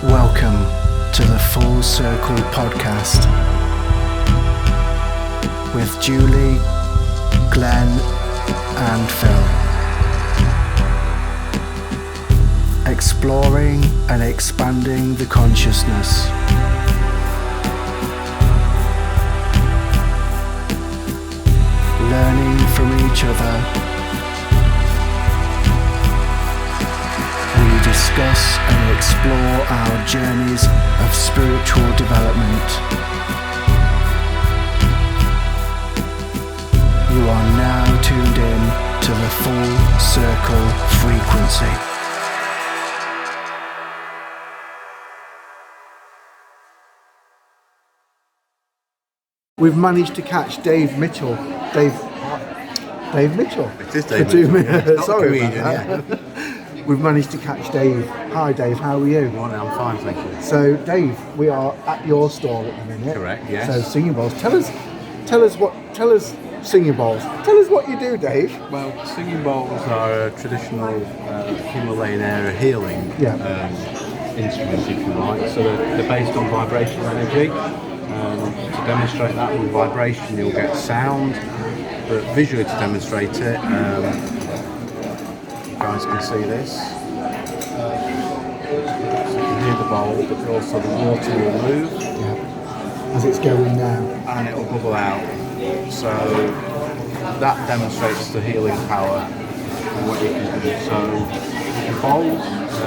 Welcome to the Full Circle podcast with Julie, Glenn and Phil. Exploring and expanding the consciousness. Learning from each other. We discuss and explore our journeys of spiritual development. You are now tuned in to the Full Circle frequency. We've managed to catch Dave Mitchell. Dave Mitchell. It is Dave Mitchell. Yeah. Sorry about that. Yeah. We've managed to catch Dave. Hi Dave, how are you? Morning, I'm fine, thank you. So Dave, we are at your store at the minute. Correct, yes. So Singing Bowls. Tell us Singing Bowls. Tell us what you do, Dave. Well, Singing Bowls are a traditional Himalayan area healing instruments, if you like. So they're based on vibrational energy. To demonstrate that with vibration, you'll get sound, but visually to demonstrate it, you guys can see this. So you can hear the bowl, but also the water will move. Yeah. As it's going now. And it will bubble out. So that demonstrates the healing power and what you can do. So the bowls, a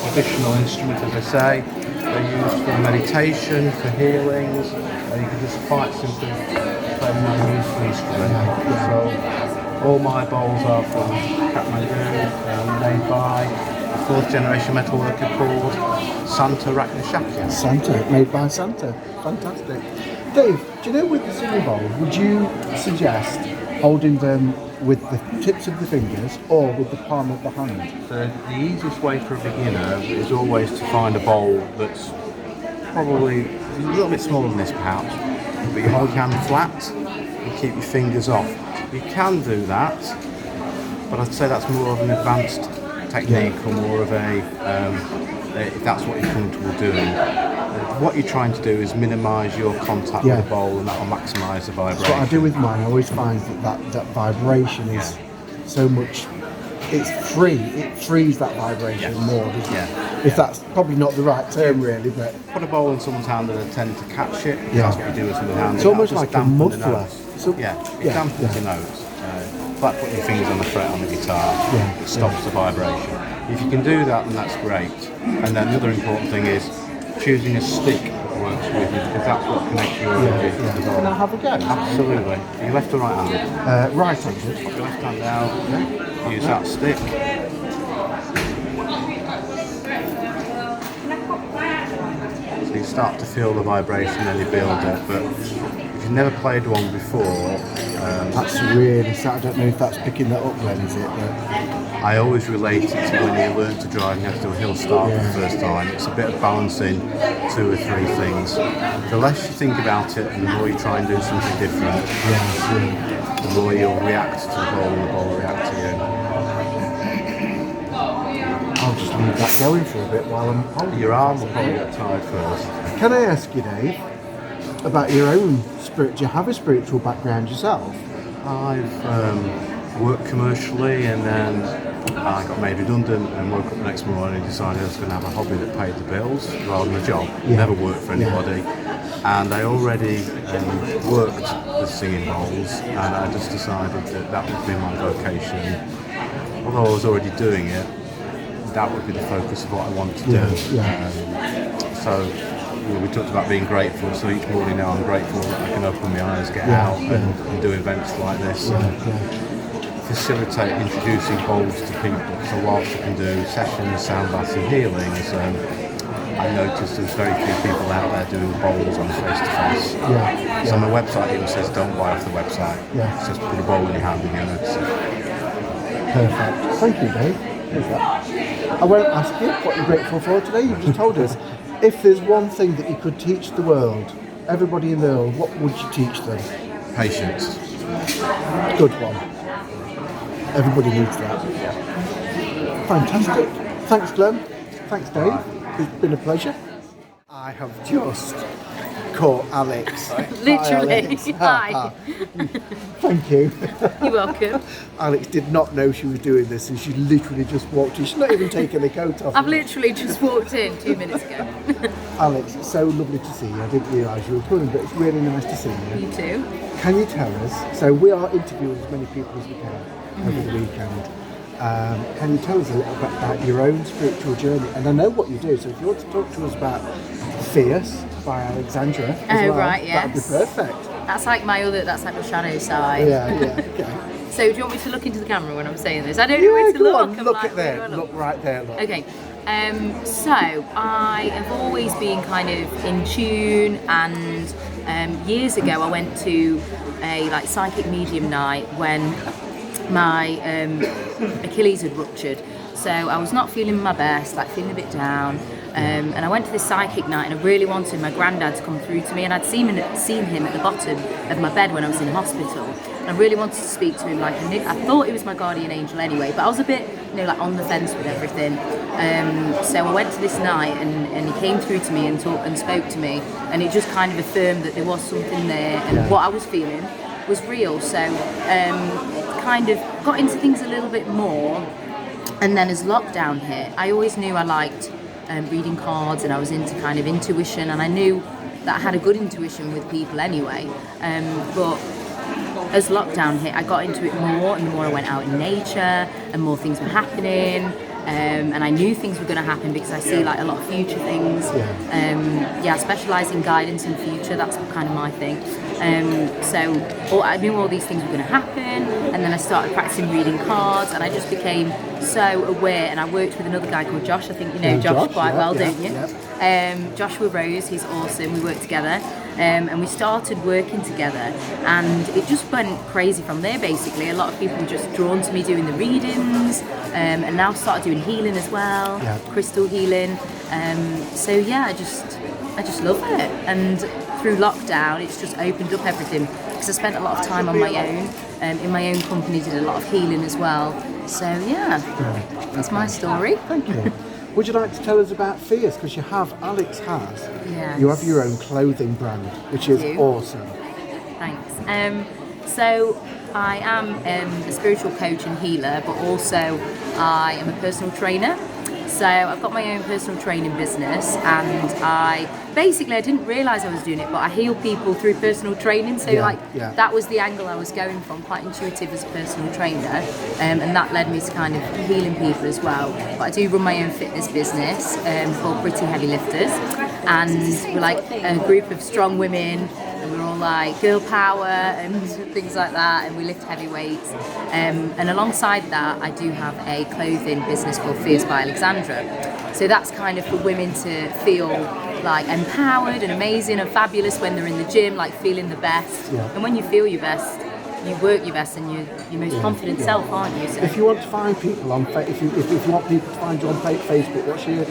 traditional instrument, as I say, they're used for meditation, for healings. You can just quite simply play a musical instrument. So all my bowls are from Kathmandu, made by a fourth generation metalworker called Santa Raknashakya. Santa, made by Santa. Fantastic. Dave, do you know with the Singing Bowl, would you suggest holding them with the tips of the fingers or with the palm of the hand? The easiest way for a beginner is always to find a bowl that's probably a little bit smaller than this perhaps, but you hold your hand flat and keep your fingers off. You can do that, but I'd say that's more of an advanced technique or more of a, if that's what you're comfortable doing. What you're trying to do is minimise your contact with the bowl, and that will maximise the vibration. That's what I do with mine. I always find that vibration is so much, it's free. It frees that vibration more, doesn't it? If that's probably not the right term really, but... Put a bowl in someone's hand and they tend to catch it. That's what you do with someone's hand. It's almost like a muffler. So, it dampens the notes. Like putting your fingers on the fret on the guitar, it stops the vibration. If you can do that, then that's great. And then the other important thing is choosing a stick that works with you, because that's what connects your energy. Can I have a go? Absolutely. Are you left or right-handed? Right-handed. Put your left hand down, use that stick. So you start to feel the vibration and you build it, but if you've never played one before... that's really sad. I don't know if that's picking that up then, is it? But... I always relate it to when you learn to drive and you have to do a hill start for the first time. It's a bit of balancing 2 or 3 things. The less you think about it and the more you try and do something different, the more you'll react to the bowl and the bowl will react to you. I'll just leave that going for a bit while I'm holding. Your arm will probably get tired first. Can I ask you, Dave, about your own spirit? Do you have a spiritual background yourself? I've worked commercially and then I got made redundant and woke up the next morning and decided I was going to have a hobby that paid the bills rather than a job. Never worked for anybody. And I already worked with Singing Bowls, and I just decided that would be my vocation. Although I was already doing it, that would be the focus of what I wanted to do. So we talked about being grateful, so each morning now I'm grateful that I can open my eyes, get out and do events like this. Facilitate introducing bowls to people. So whilst I can do sessions, sound baths and healings, I noticed there's very few people out there doing bowls on face-to-face. So my website even says don't buy off the website. It says put a bowl in your hand and you'll notice it. Perfect. Thank you, Dave. I won't ask you what you're grateful for today. You've just told us. If there's one thing that you could teach the world, everybody in the world, what would you teach them? Patience. Good one. Everybody needs that. Fantastic. Thanks, Glenn. Thanks, Dave. It's been a pleasure. I have just caught Alex. Literally. Hi. Thank you. You're welcome. Alex did not know she was doing this, and she literally just walked in. She's not even taken the coat off. I've literally just walked in 2 minutes ago. Alex, it's so lovely to see you. I didn't realise you were coming, but it's really nice to see you. You too. Can you tell us, so we are interviewing as many people as we can over the weekend. Can you tell us a little bit about your own spiritual journey? And I know what you do, so if you want to talk to us about Fierce by Alexandra as well, right, yes. that'd be perfect. That's like my shadow side. Yeah, okay. So do you want me to look into the camera when I'm saying this? I don't know where to go look. on, look at there. Look right there, look. Okay. So I have always been kind of in tune, and years ago I went to a psychic medium night when my Achilles had ruptured, so I was not feeling my best, feeling a bit down, and I went to this psychic night, and I really wanted my granddad to come through to me, and I'd seen him at the bottom of my bed when I was in hospital, and I really wanted to speak to him. I thought he was my guardian angel anyway, but I was a bit on the fence with everything, so I went to this night, and he came through to me and talked and spoke to me, and it just kind of affirmed that there was something there, and what I was feeling was real. So kind of got into things a little bit more, and then as lockdown hit, I always knew I liked reading cards, and I was into kind of intuition, and I knew that I had a good intuition with people anyway, but as lockdown hit, I got into it more, and the more I went out in nature, and more things were happening, and I knew things were going to happen because I see a lot of future things. I specialise in guidance and future, that's kind of my thing. So I knew all these things were going to happen, and then I started practicing reading cards, and I just became so aware, and I worked with another guy called Josh. I think you know Josh quite well, don't you? Joshua Rose, he's awesome. We worked together, and we started working together, and it just went crazy from there basically. A lot of people were just drawn to me doing the readings, and now started doing healing as well, crystal healing. I just love it, and through lockdown it's just opened up everything, because I spent a lot of time on my own, in my own company, did a lot of healing as well. So that's my story. Thank you. Would you like to tell us about Fierce? Because Alex has. Yes. You have your own clothing brand, which is awesome. Thanks. So I am a spiritual coach and healer, but also I am a personal trainer. So I've got my own personal training business, and I didn't realise I was doing it, but I heal people through personal training. So that was the angle I was going from, quite intuitive as a personal trainer, and that led me to kind of healing people as well. But I do run my own fitness business called Pretty Heavy Lifters, and we're a group of strong women. And we're all girl power and things like that, and we lift heavy weights. And alongside that, I do have a clothing business called Fierce by Alexandra. So that's kind of for women to feel empowered and amazing and fabulous when they're in the gym, feeling the best. And when you feel your best, you work your best, and you're your most confident self, aren't you? So if you want to find people on if you want people to find you on Facebook, what's your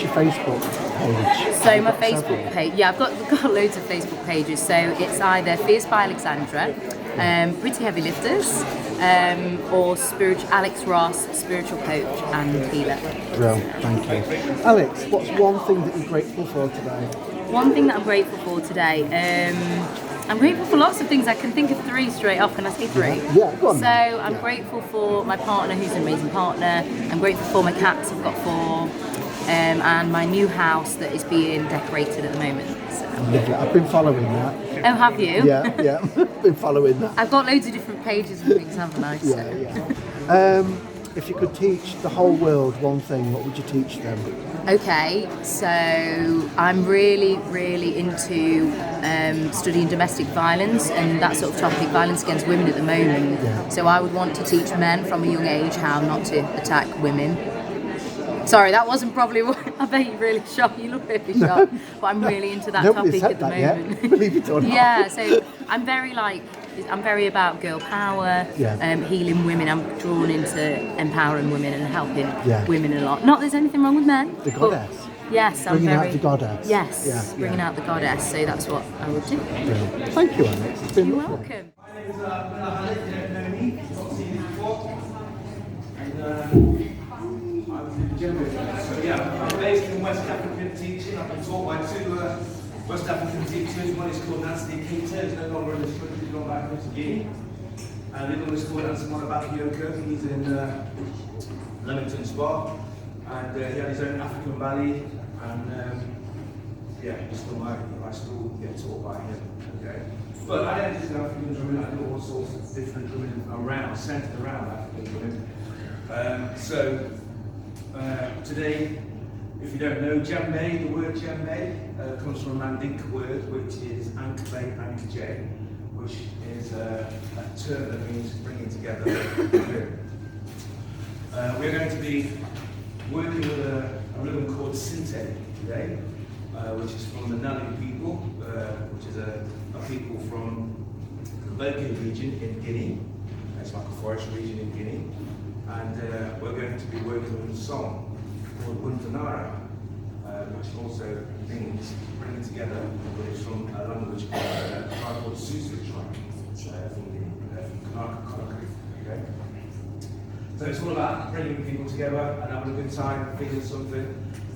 Facebook page? So my Facebook page, I've got loads of Facebook pages. So it's either Fierce by Alexandra, Pretty Heavy Lifters, or Alex Ross, spiritual coach and healer. Well, thank you. Alex, what's one thing that you're grateful for today? One thing that I'm grateful for today, I'm grateful for lots of things. I can think of 3 straight off. Can I say 3? Yeah, go on. So I'm grateful for my partner, who's an amazing partner. I'm grateful for my cats. I've got 4. And my new house that is being decorated at the moment. So. Lovely. I've been following that. Oh, have you? Yeah, been following that. I've got loads of different pages and things, haven't I? So. If you could teach the whole world one thing, what would you teach them? Okay, so I'm really, really into studying domestic violence and that sort of topic, violence against women at the moment. So I would want to teach men from a young age how not to attack women. Sorry, that wasn't probably what I bet you're really shocked. You look really shocked, but I'm really into that topic at the moment. Believe it or not. So I'm very about girl power, healing women. I'm drawn into empowering women and helping women a lot. Not there's anything wrong with men. The goddess. Yes, bringing out the goddess. Yes, bringing out the goddess. So that's what I would do. Brilliant. Thank you, Alex. It's been You're lovely. welcome. yeah, I'm based in West African teaching. I've been taught by two West African teachers. One is called Nancy Keita, he's no longer in this country, he's gone back to Guinea. And the other one is called Ansamana Bakayoko, he's in Leamington Spa. And he had his own African ballet, and yeah, I still get taught by him. Okay, but I don't just do African drumming. I do all sorts of different drumming around, centered around African drumming. So today, if you don't know Djembe, the word Djembe comes from a Mandinka word, which is Ankle Ankje, which is a term that means bringing together. We're going to be working with a rhythm called Sinte today, which is from the Nali people, which is a people from the Boken region in Guinea. It's like a forest region in Guinea. And we're going to be working with a song called Wundanara, which also means bringing together, which is from a language called Susu tribe, from Kanaka. Okay? So it's all about bringing people together and having a good time, feeling something.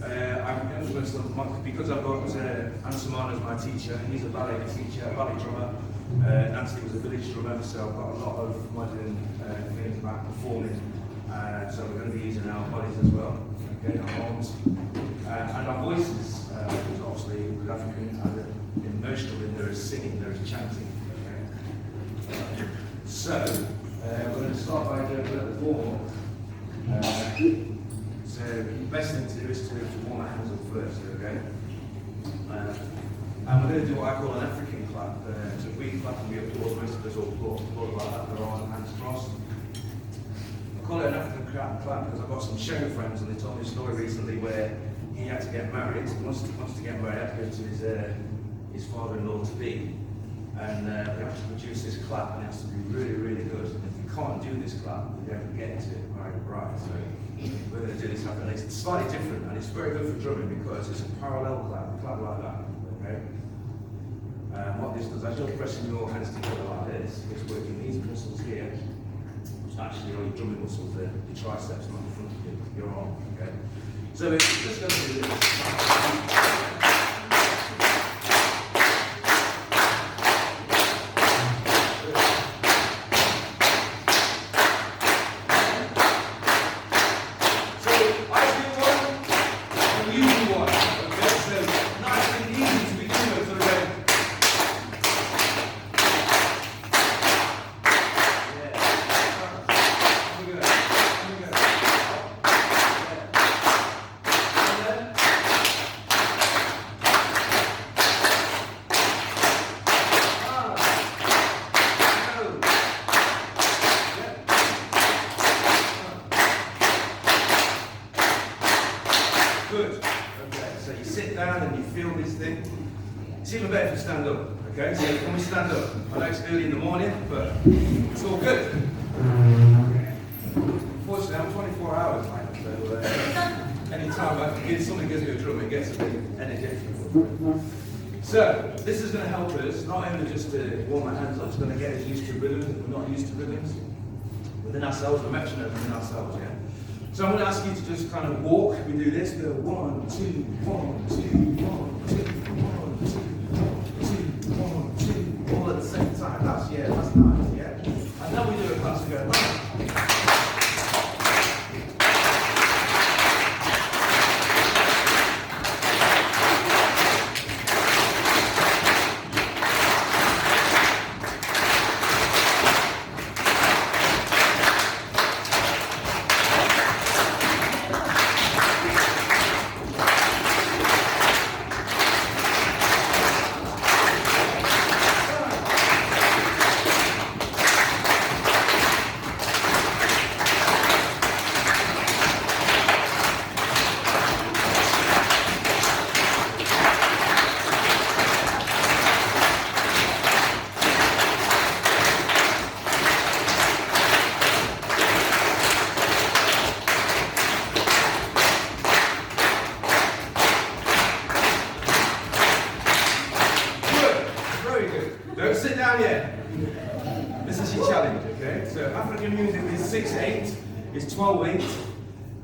I'm influenced because I've got Ansamana as my teacher. He's a ballet teacher, a ballet drummer. Nancy was a village drummer, so I've got a lot of modern things about performing. So we're going to be using our bodies as well, okay, our arms, and our voices. Because obviously with African, emotional, there is singing, there is chanting. Okay? So we're going to start by doing a little warm. So the best thing to do is to warm our hands up first, okay? And we're going to do what I call an African clap. So we clap and we applause, most of us all applaud like that, with our hands crossed. I call it an African clap because I've got some show friends and they told me a story recently where he had to get married. He wants to get married, he had to go to his father-in-law to be. And we have to produce this clap and it has to be really, really good. And if you can't do this clap, you don't get it right. So we're going to do this up, and it's slightly different, and it's very good for drumming because it's a parallel clap like that. Okay. What this does, as you're pressing your hands together like this, it's working these muscles here, which actually are your drumming muscles, your triceps, not the front of your arm. Okay. So it's just going to do this. Good. Okay, so you sit down and you feel this thing. It's even better if you stand up. Okay, so when we stand up, I know it's early in the morning, but it's all good. Unfortunately, I'm 24 hours, man, so anytime somebody gives me a drum, it gets a bit energetic. So, this is going to help us, not only just to warm our hands up, it's going to get us used to rhythms that we're not used to rhythms within ourselves, the metronome within ourselves, yeah? So I'm going to ask you to just kind of walk. We do this. Go 1, 2, 1, 2, 1, 2, 1, 2, 1, 2, 1, all at the same time. That's nice, yeah. And then we do a class. We go 1. This is your challenge, okay? So African music is 6/8, it's 12/8,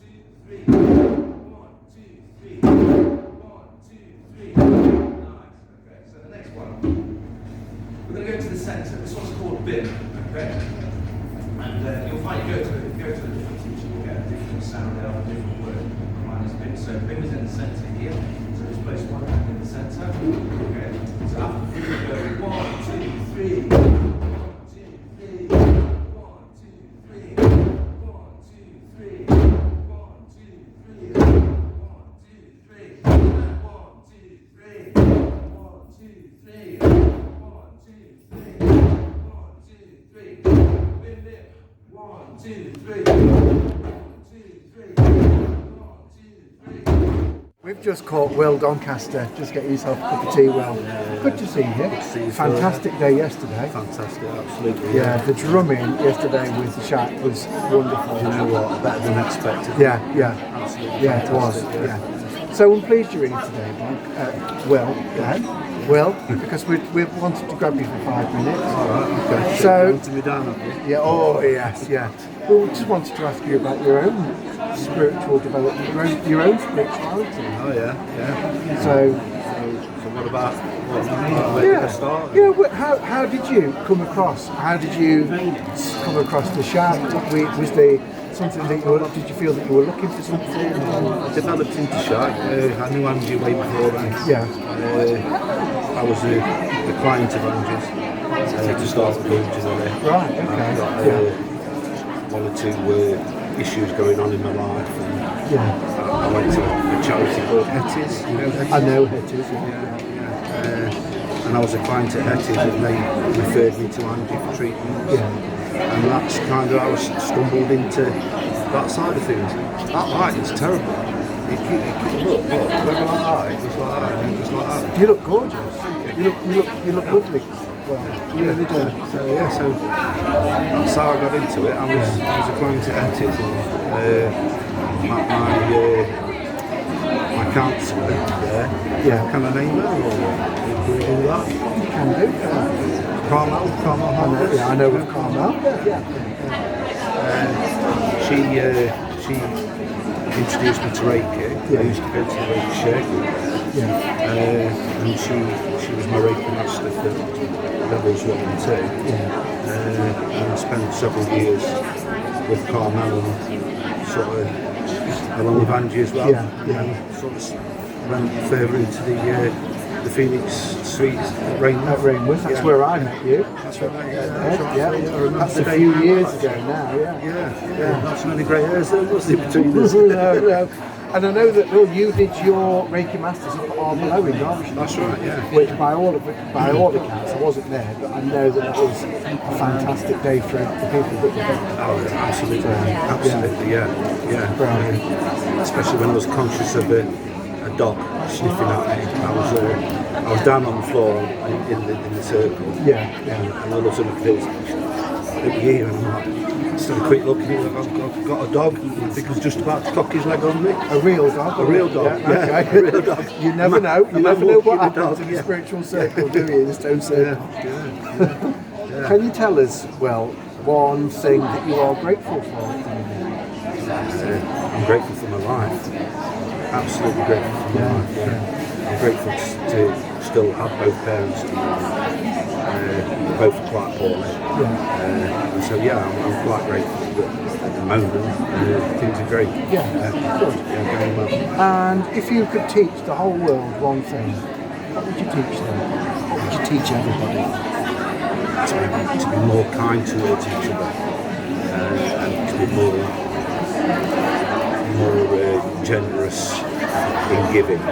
2, 3. 1, 2, 3. 1, 2, 3. Nice. Okay, so the next one. We're going to go to the centre. This one's called bin. Okay? And you'll find you go to a different teacher, you'll get a different sound out, a different word. Right, it's bin. So bin is in the centre here. So Just place one hand in the centre. Okay. So after 3, we go 1, 2, 3. 1, 2, 3. 1, 2, 3. 1, 2, 3. 1, 2, 3. 1, 2, 3. We've just caught Will Doncaster. Just get yourself a cup of tea, Will. Good to see you. Fantastic day yesterday. Fantastic, absolutely. Yeah, the drumming yesterday with the Shack was wonderful. You know what? Better than expected. Yeah, Absolutely. yeah, it was. fantastic, Yeah. So I'm pleased you're in today, Will. Will, because we wanted to grab you for 5 minutes. All right, okay. So- You want to be down, have you? Yeah. Oh, yes. Yeah. We just wanted to ask you about your own spiritual development, your own spirituality. Oh yeah. So. So what about where did I start? Yeah. How did you come across? How did you come across the Shack? Was there something that did you feel that you were looking for something? I developed into Shack. I knew Angie way before that. Yeah. I was a client of Angie's to start with originally. Right. Okay. I've got one or two issues going on in my life. And Yeah. I went to a charity called Hetties. You know Hetties? I know it is. And I was a client at Hetties and they referred me to Angie for treatment. Yeah. And that's kind of how I stumbled into that side of things. That light is terrible. Look, whoever like that, it was like that, it was like that. You look gorgeous. You look lovely. Well, you really do. So that's how I got into it. I was a client at Hetties and my counsellor there. Yeah. Can I name her or do we do that? You can do. Carmel Harvest. I know with Carmel. She introduced me to Reiki. Yeah. I used to go to the Reiki Shake. Yeah. And she was my Reiki master for levels 1 and 2. Yeah. And I spent several years with Carmel and sort of along with Angie as well. Yeah. And sort of went further into the Phoenix Suites at Rainworth. At Rainworth, that's where I met you. That's right, That's a few years ago now, Yeah. Not so many grey hairs there, was there, between us? No. And I know that, Will, you did your Reiki Masters up at Arborough in Derbyshire. That's right, yeah. Which by all accounts, I wasn't there, but I know that was a fantastic day for the people that were there. Oh, absolutely, yeah. Brilliant. Especially when I was conscious of a dog sniffing at me. I was down on the floor in the circle. Yeah. And all of a sudden I could look here and I'm like, just had a quick look at it. I've got a dog. I think he's just about to cock his leg on me. A real dog? A real dog, yeah. Okay. A real dog. You never know. You never know what happens dog, in the spiritual circle, do you? In the stone circle. Yeah. Can you tell us, Will, one thing that you are grateful for? I'm grateful for my life. Absolutely grateful for my life. Yeah. I'm grateful to still have both parents. Both are quite poorly. And so I'm quite grateful that at the moment things are great. Good. Going well. And if you could teach the whole world one thing, what would you teach them? What would you teach everybody? To be more kind towards each other and to be more generous in giving.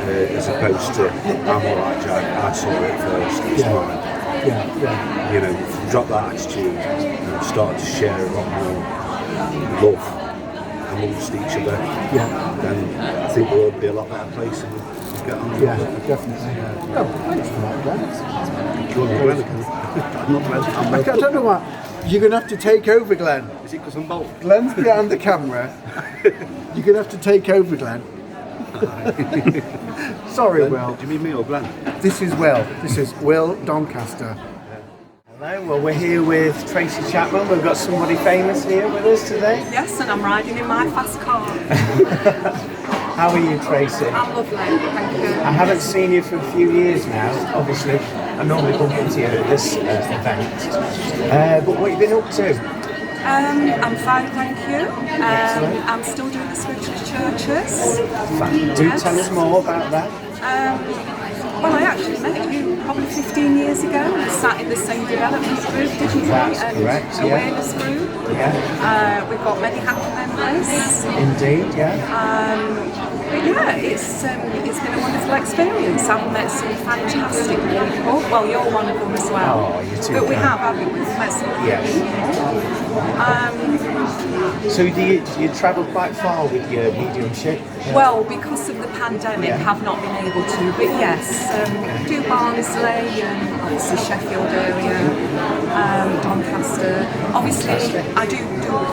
As opposed to I'm alright, Jack, I saw it first, it's fine. You know, drop that attitude and start to share a lot more love amongst each other. Then I think the world will be a lot better place and we'll get on. Definitely. Oh, thanks for that, Glenn. Do you want me Glenn again? I'm not Glenn. I don't know what. You're going to have to take over, Glenn. Is it because I'm bald? Glenn's behind the camera. You're going to have to take over, Glenn. Sorry, Glenn, Will. do you mean me or Glenn? This is Will. This is Will Doncaster. Hello, well we're here with Tracy Chapman. We've got somebody famous here with us today. Yes, and I'm riding in my fast car. How are you, Tracy? I'm lovely, thank you. I haven't seen you for a few years now. Obviously, I normally bump into you at this event. But what have you been up to? I'm fine, thank you. I'm still doing the spiritual churches. Do tell us more about that. Well, I actually met you probably 15 years ago. We sat in the same development group, did you? That's correct, yeah. Awareness group. Yeah. We've got many happy memories. Indeed, yeah. But yeah, it's been a wonderful experience. I've met some fantastic people. Well, you're one of them as well. Oh, you too. But we have, haven't we? We've met some people. So do you travel quite far with your mediumship? Well, because of the pandemic, have not been able to. But yes, do Barnsley and obviously Sheffield area, Doncaster. Obviously, I do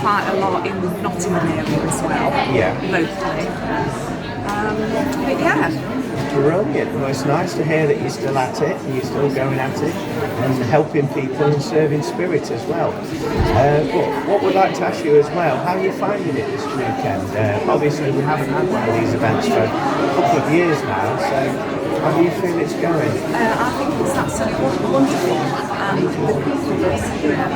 quite a lot in Nottingham area as well. Yeah. Locally. But yeah. Brilliant. Well, it's nice to hear that you're still at it, and you're still going at it, and helping people and serving spirit as well. But what we'd like to ask you as well, how are you finding it this weekend? Obviously, we haven't had one of these events for a couple of years now, so how do you feel it's going? I think it's absolutely wonderful, and the people that's here,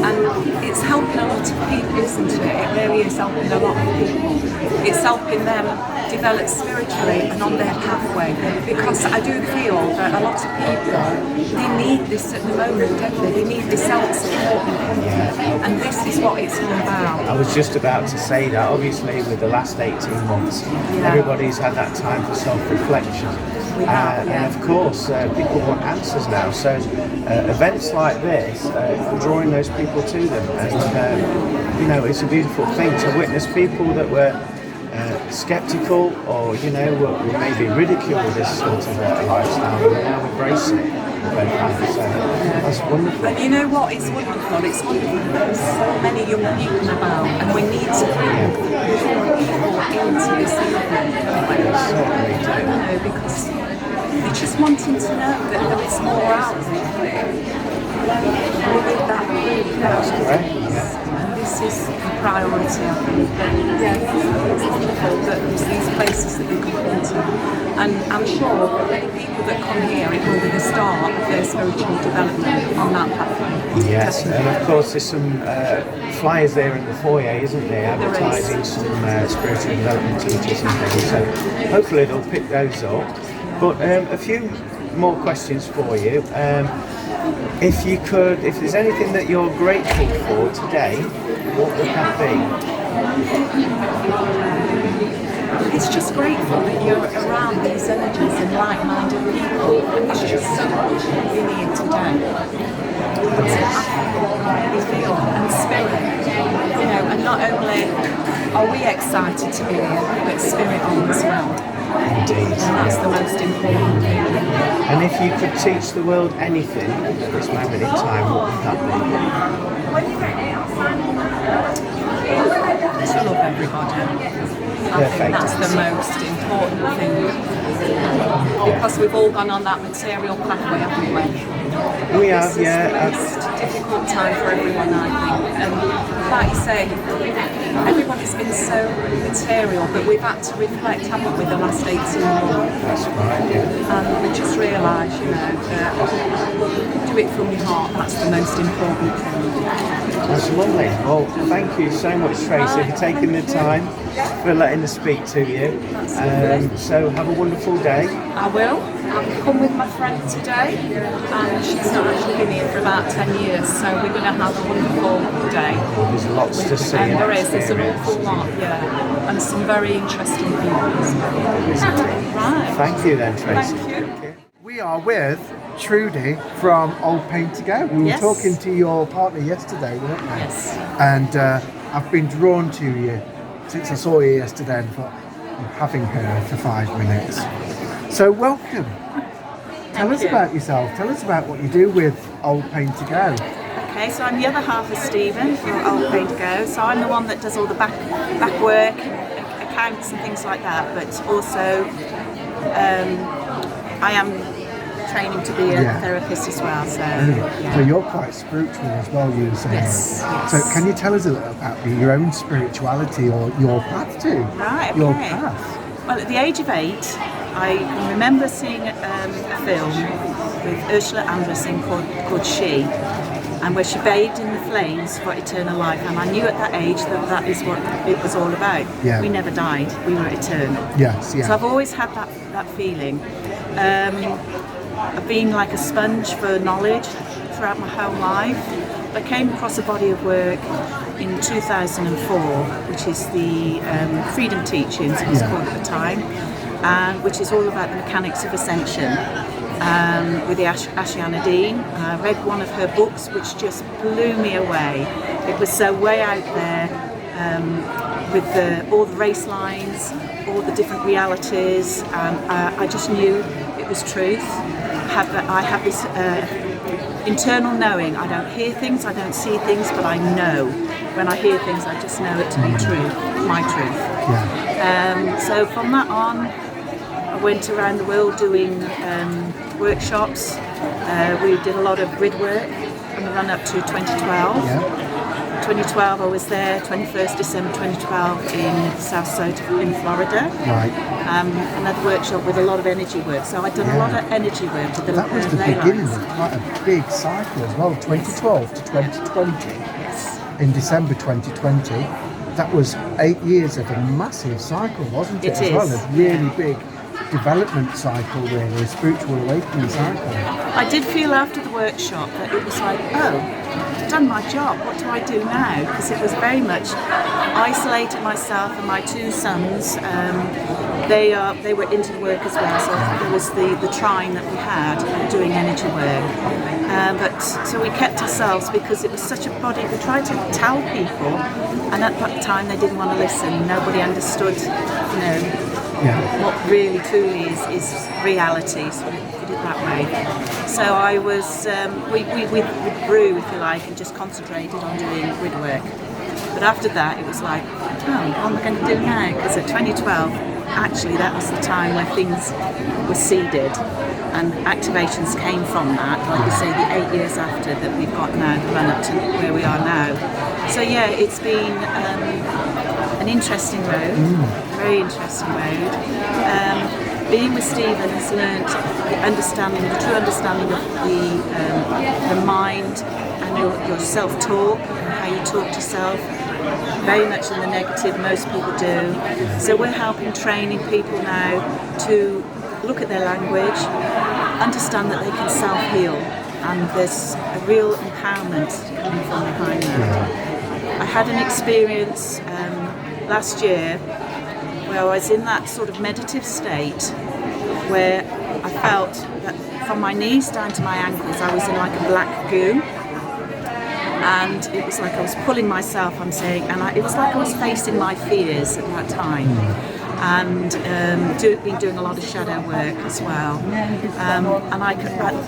and it's helping a lot of people, isn't it? It really is helping a lot of people. It's helping them develop spiritually and on their pathway, because I do feel that a lot of people, they need this at the moment, don't they? They need this self-support and this is what it's all about. I was just about to say that, obviously with the last 18 months, everybody's had that time for self-reflection. And of course, people want answers now. So events like this, drawing those people to them, and you know, it's a beautiful thing to witness people that were sceptical, or you know, were maybe ridiculed this sort of lifestyle, and now embracing it. So that's wonderful. And you know what? It's wonderful. It's wonderful. There's so many young people about, and we need to bring people into this evening. Certainly do. You know, because you're just wanting to know that there is more out there. With that group, That's correct. Yeah. and this is the priority, I think. It's wonderful that there's these places that you can come to, and I'm sure that many people that come here, it will be the start of their spiritual development on that pathway. Yes, and of course there's some flyers there in the foyer, isn't there, advertising some spiritual development teachers and things, so hopefully they'll pick those up. But a few more questions for you. If there's anything that you're grateful for today, what would that be? It's just grateful that you're around these energies and like-minded people, and there's just so much in here today. I really feel, and spirit, you know, and not only are we excited to be here, but spirit on as well. Indeed. And that's the most important thing. And if you could teach the world anything at this moment in time, what would that be? To love everybody. I think that's the most important thing. Because we've all gone on that material pathway, haven't we? We have, yeah. It's the most difficult time for everyone, I think. And like you say, everybody's been so material, but we've had to reflect, haven't we, the last 18 months? That's right, yeah. And we just realise, you know, that do it from your heart, that's the most important thing. That's lovely. Well, thank you so much, Tracy, for taking the time, for letting us speak to you. So have a wonderful day. I will. I've come with my friend today, and she's not actually been here for about 10 years, so we're going to have a wonderful day. There's lots to see. And there is, there's an awful lot, yeah, and some very interesting people. Right. Thank you then, Tracy. Thank you. We are with Trudy from Old Paint to Go. We were Yes. talking to your partner yesterday, weren't we? Yes. And I've been drawn to you since I saw you yesterday and thought, I'm having her for 5 minutes. So welcome. Tell us about yourself. Tell us about what you do with Old Paint to Go. Okay, so I'm the other half of Stephen from Old Paint to Go. So I'm the one that does all the back work, accounts and things like that. But also, I am training to be a therapist as well. So, So you're quite spiritual as well, you were saying. Yes. So can you tell us a little about your own spirituality or your path too? Right, Your okay. path. Well, at the age of 8, I can remember seeing a film with Ursula Andresen called She. and where she bathed in the flames for eternal life. And I knew at that age that is what it was all about. Yeah. We never died, we were eternal. Yes, yeah. So I've always had that feeling. I've been like a sponge for knowledge throughout my whole life. I came across a body of work in 2004, which is the Freedom Teachings, it was called at the time, which is all about the mechanics of ascension, with the Ashiana Dean. I read one of her books, which just blew me away. It was so way out there, with all the race lines, all the different realities, and I just knew it was truth. I have this internal knowing. I don't hear things, I don't see things, but I know. When I hear things, I just know it to be true, my truth. Yeah. So from that on, I went around the world doing workshops. We did a lot of grid work on the run up to 2012. Yeah. 2012 I was there, 21st December 2012 in South in Florida. Right. Another workshop with a lot of energy work. So I'd done a lot of energy work with the That was the ley beginning lines. of quite a big cycle as well, 2012 to 2020. In December 2020, that was 8 years of a massive cycle, wasn't it? It as well, is. a really big development cycle, really, a spiritual awakening cycle. I did feel after the workshop that it was like, oh, I've done my job, what do I do now? Because it was very much isolated myself and my two sons. They were into the work as well, so there was the trine that we had doing energy work. But so we kept ourselves because it was such a body. We tried to tell people, and at that time they didn't want to listen. Nobody understood, what really truly is reality. So we put it that way. So I was, we grew, if you like, and just concentrated on doing grid work. But after that, it was like, oh, what am I going to do now? Because at 2012, actually, that was the time where things were seeded and activations came from that. Like you say, the 8 years after that we've got now, the run up to where we are now. So yeah, it's been an interesting road, very interesting road. Being with Stephen has learned the true understanding of the mind and your self-talk, and how you talk to self. Very much in the negative, most people do. So we're helping training people now to look at their language, understand that they can self-heal, and there's a real empowerment coming from behind that. I had an experience last year where I was in that sort of meditative state where I felt that from my knees down to my ankles I was in like a black goo, and it was like I was pulling myself, it was like I was facing my fears at that time, and been doing a lot of shadow work as well, and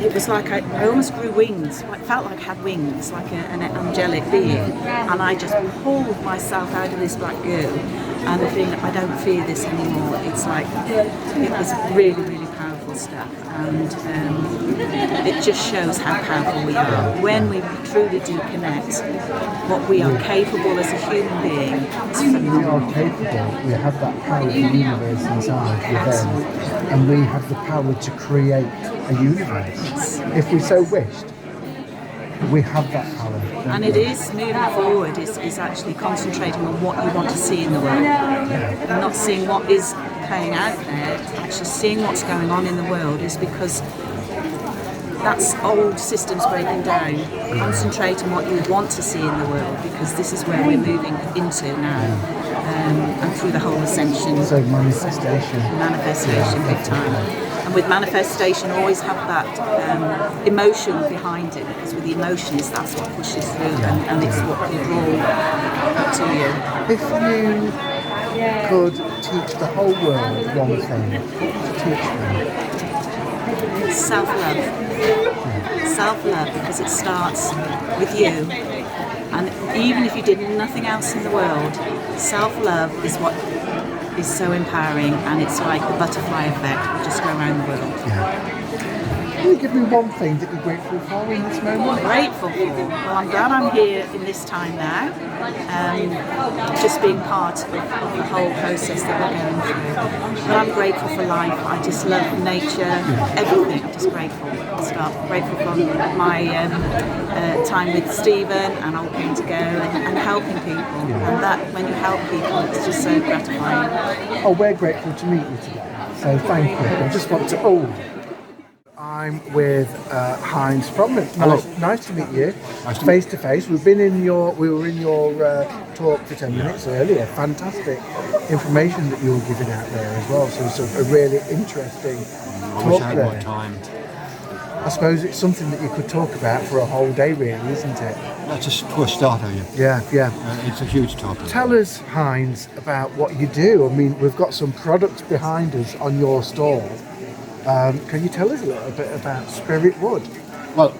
it was like I almost grew wings. I felt like I had wings, like an angelic being, and I just pulled myself out of this black goo, and the thing, I don't fear this anymore. It's like, it was really, really powerful stuff, and it just shows how powerful we are when we truly do connect. What we are capable as a human being is We phenomenal. are capable, we have that power of the universe inside within, and we have the power to create a universe. If we so wished, we have that power. And it is moving forward, is actually concentrating on what you want to see in the world. And not seeing what is playing out there, actually seeing what's going on in the world, is because that's old systems breaking down. Concentrate on what you want to see in the world, because this is where we're moving into now. And through the whole ascension. So manifestation. Manifestation, big time. And with manifestation, always have that emotion behind it, because with the emotions, that's what pushes through, and it's what can draw to you. If you could teach the whole world one thing, what would you teach them? Self-love. Self-love, because it starts with you. And even if you did nothing else in the world, self-love is what is so empowering, and it's like the butterfly effect. We just go around the world. Can you give me one thing that you're grateful for in this moment? Grateful for? Well, I'm glad I'm here in this time now, just being part of the whole process that we're going through. But I'm grateful for life. I just love nature, everything. I'm just grateful. I'm grateful for my time with Stephen and all came to go and helping people. And that when you help people, it's just so gratifying. Oh, we're grateful to meet you today. So thank you. I just want to. I'm with Heinz from it. Nice to meet you. Face to face. We were in your talk for 10 minutes earlier. Fantastic information that you were giving out there as well. So it's a really interesting talk. I wish I had more time. I suppose it's something that you could talk about for a whole day, really, isn't it? That's just for a start, are you? Yeah. It's a huge topic. Tell us, Heinz, about what you do. I mean, we've got some products behind us on your stall. Can you tell us a little bit about Spirit Wood? Well,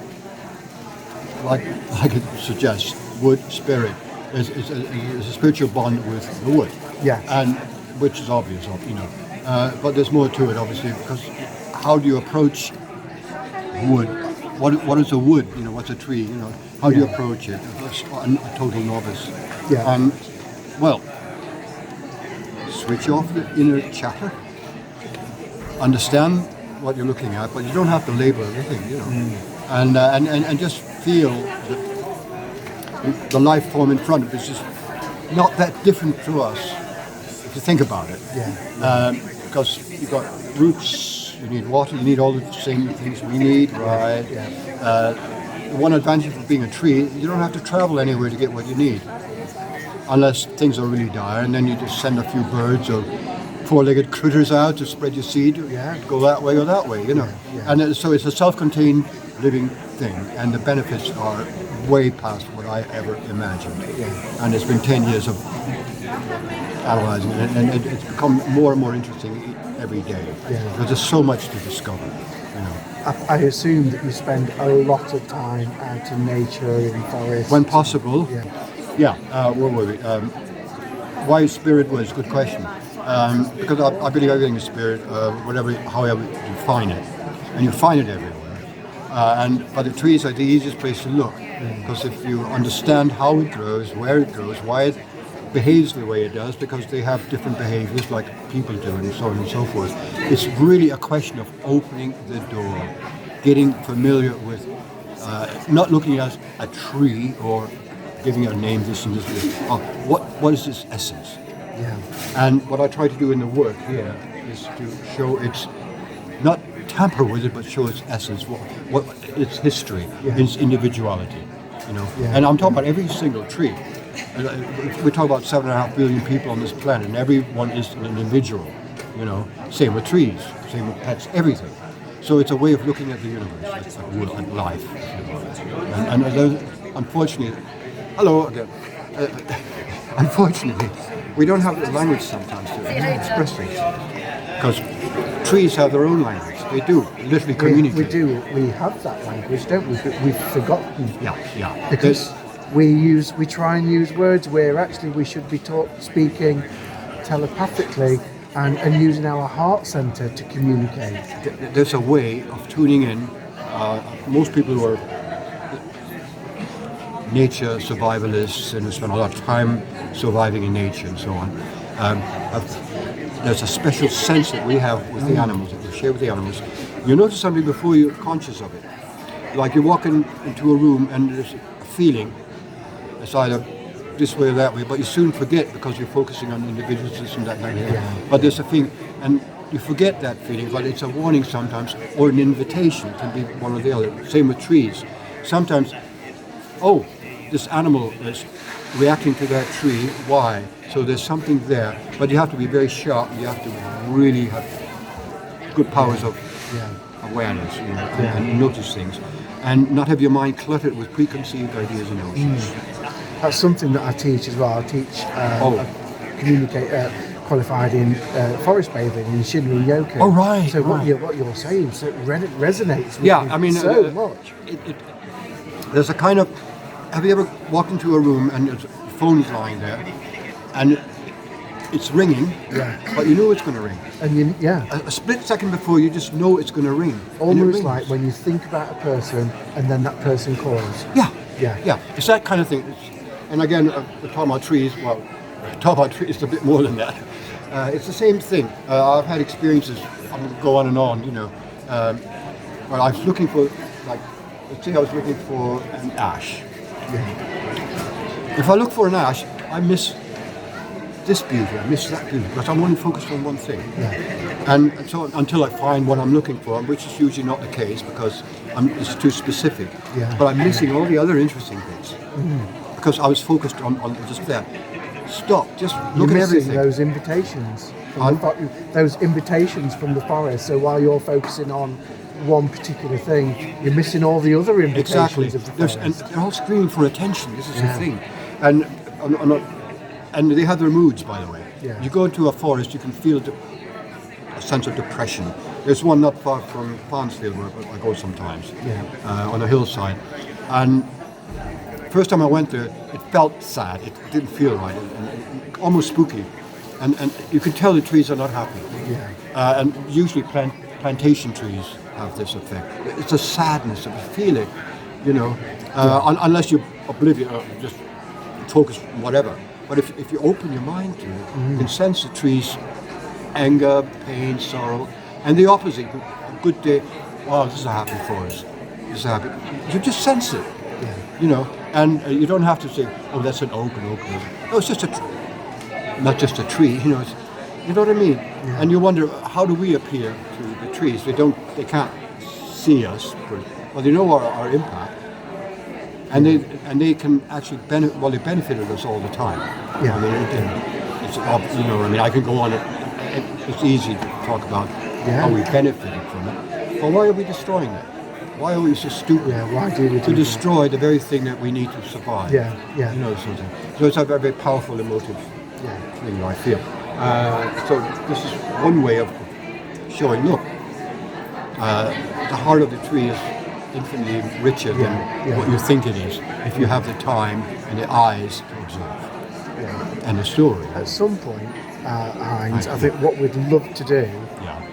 like it suggests, wood, spirit, is a spiritual bond with the wood. Yeah. And which is obvious, you know. But there's more to it, obviously, because how do you approach wood? What is a wood? You know, what's a tree? You know, how do you approach it? A total novice. Yeah. Well, switch off the inner chatter. Understand what you're looking at, but you don't have to label everything, you know. And just feel the life form in front of us is not that different to us if you think about it. Yeah. Because you've got roots, you need water, you need all the same things we need, right? Yeah. One advantage of being a tree, you don't have to travel anywhere to get what you need, unless things are really dire, and then you just send a few birds or four-legged critters out to spread your seed. Yeah. Go that way or that way, you know. Yeah. And so it's a self-contained living thing, and the benefits are way past what I ever imagined. Yeah. And it's been 10 years of analysing it, and it's become more and more interesting every day. Yeah. Because there's so much to discover, you know. I assume that you spend a lot of time out in nature, in forests. When possible. Yeah. Where were we? Why Spirit was? Good question. Because I believe everything is spirit, however you define it, and you find it everywhere. But the trees are the easiest place to look, because if you understand how it grows, where it grows, why it behaves the way it does, because they have different behaviors like people do, and so on and so forth. It's really a question of opening the door, getting familiar with, not looking at a tree or giving it a name, this and this. What is this essence? Yeah. And what I try to do in the work here is to show its, not tamper with it, but show its essence, what its history, its individuality, you know. Yeah. And I'm talking about every single tree. We talk about 7.5 billion people on this planet, and everyone is an individual, you know. Same with trees, same with pets, everything. So it's a way of looking at the universe, at life. And unfortunately, hello again. Unfortunately, we don't have the language sometimes to express things. Because trees have their own language. They do, literally communicate. We do. We have that language, don't we? But we've forgotten. Yeah. Because we try and use words where actually we should be speaking telepathically and using our heart center to communicate. There's a way of tuning in. Most people who are nature survivalists and who spend a lot of time surviving in nature and so on, there's a special sense that we have with the animals, that we share with the animals. You notice something before you're conscious of it. Like you walk into a room and there's a feeling, it's either this way or that way, but you soon forget because you're focusing on individuals, this and that. But there's a feeling, and you forget that feeling, but it's a warning sometimes, or an invitation. It can be one or the other. Same with trees. Sometimes, oh, this animal is reacting to that tree. Why? So there's something there, but you have to be very sharp. You have to really have good powers of awareness, you know, and notice things, and not have your mind cluttered with preconceived ideas and notions. That's something that I teach as well. I teach qualified in forest bathing in Shinrin Yoku. Oh, right. So what you're saying resonates with me so much. There's a kind of. Have you ever walked into a room and there's phones lying there, and it's ringing, but you know it's going to ring. And A split second before, you just know it's going to ring. And it almost rings. like when you think about a person and then that person calls. Yeah. It's that kind of thing. And again, we're talking about trees. Well, talk about trees a bit more than that. It's the same thing. I've had experiences. I'm going to go on and on. You know, well, I was looking for, like, let's say I was looking for an ash. If I look for an ash, I miss this beauty, I miss that beauty, because I'm only focused on one thing. And so until I find what I'm looking for, which is usually not the case because it's too specific, but I'm missing all the other interesting things because I was focused on just that. Stop, just look You're at missing everything. those invitations. Those invitations from the forest. So while you're focusing on one particular thing, you're missing all the other invitations Exactly. of the forest. And they're all screaming for attention. This is the thing. And they have their moods, by the way. You go into a forest, you can feel a sense of depression. There's one not far from Mansfield where I go sometimes, on a hillside. And first time I went there, it felt sad. It didn't feel right, and almost spooky. And you could tell the trees are not happy. And usually plantation trees have this effect. It's a sadness, you feel it, you know, unless you're oblivious or just focus on whatever. But if you open your mind to it, you can sense the trees' anger, pain, sorrow, and the opposite. A good day, wow, this is a happy forest. This is happy. You just sense it, you know, and you don't have to say, oh, that's an oak, No, it's just not just a tree, you know. You know what I mean? And you wonder, how do we appear to the trees? They can't see us, well, they know our impact. And they can actually benefit. Well, they benefited us all the time. I mean, it's you know. I mean, I can go on. It's easy to talk about how we benefited from it. But why are we destroying it? Why are we so stupid? Why do we to destroy the very thing that we need to survive? You know, something. So it's a very, very powerful, emotive thing. I feel. So this is one way of showing. Look, the heart of the tree is infinitely richer than what you think it is if you have the time and the eyes to observe and the story. At some point, Heinz, I think what we'd love to do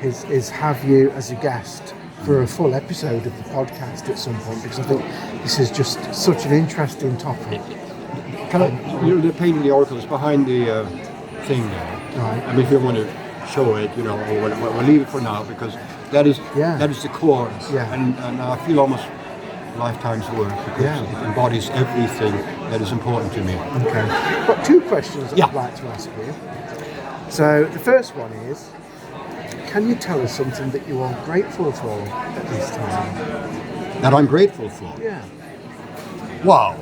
is have you as a guest for a full episode of the podcast at some point, because I think this is just such an interesting topic. You know, the painting the oracle is behind the thing there. Right. I mean, if you want to show it, you know, or we'll leave it for now because that is the core, and I feel almost a lifetime's work because it embodies everything that is important to me. Okay. I've got two questions that I'd like to ask you. So the first one is, can you tell us something that you are grateful for at this time? That I'm grateful for? Yeah. Wow.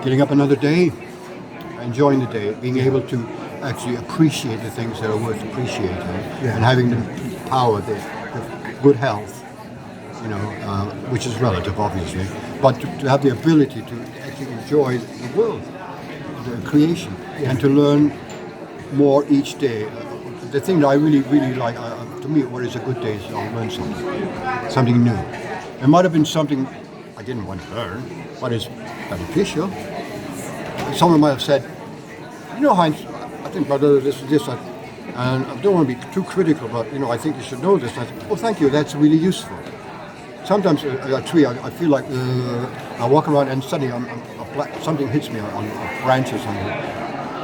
Getting up another day, enjoying the day, being able to actually appreciate the things that are worth appreciating, and having the power, the good health, you know, which is relative, obviously, but to have the ability to actually enjoy the world, the creation, and to learn more each day. The thing that I really, really like, to me, what is a good day is I'll learn something new. It might have been something I didn't want to learn, but it's beneficial. Someone might have said, you know, Heinz, I think about this and this, and I don't want to be too critical, but, you know, I think you should know this. And I said, oh, thank you, that's really useful. Sometimes a tree, I feel like I walk around and suddenly something hits me on a branch or something.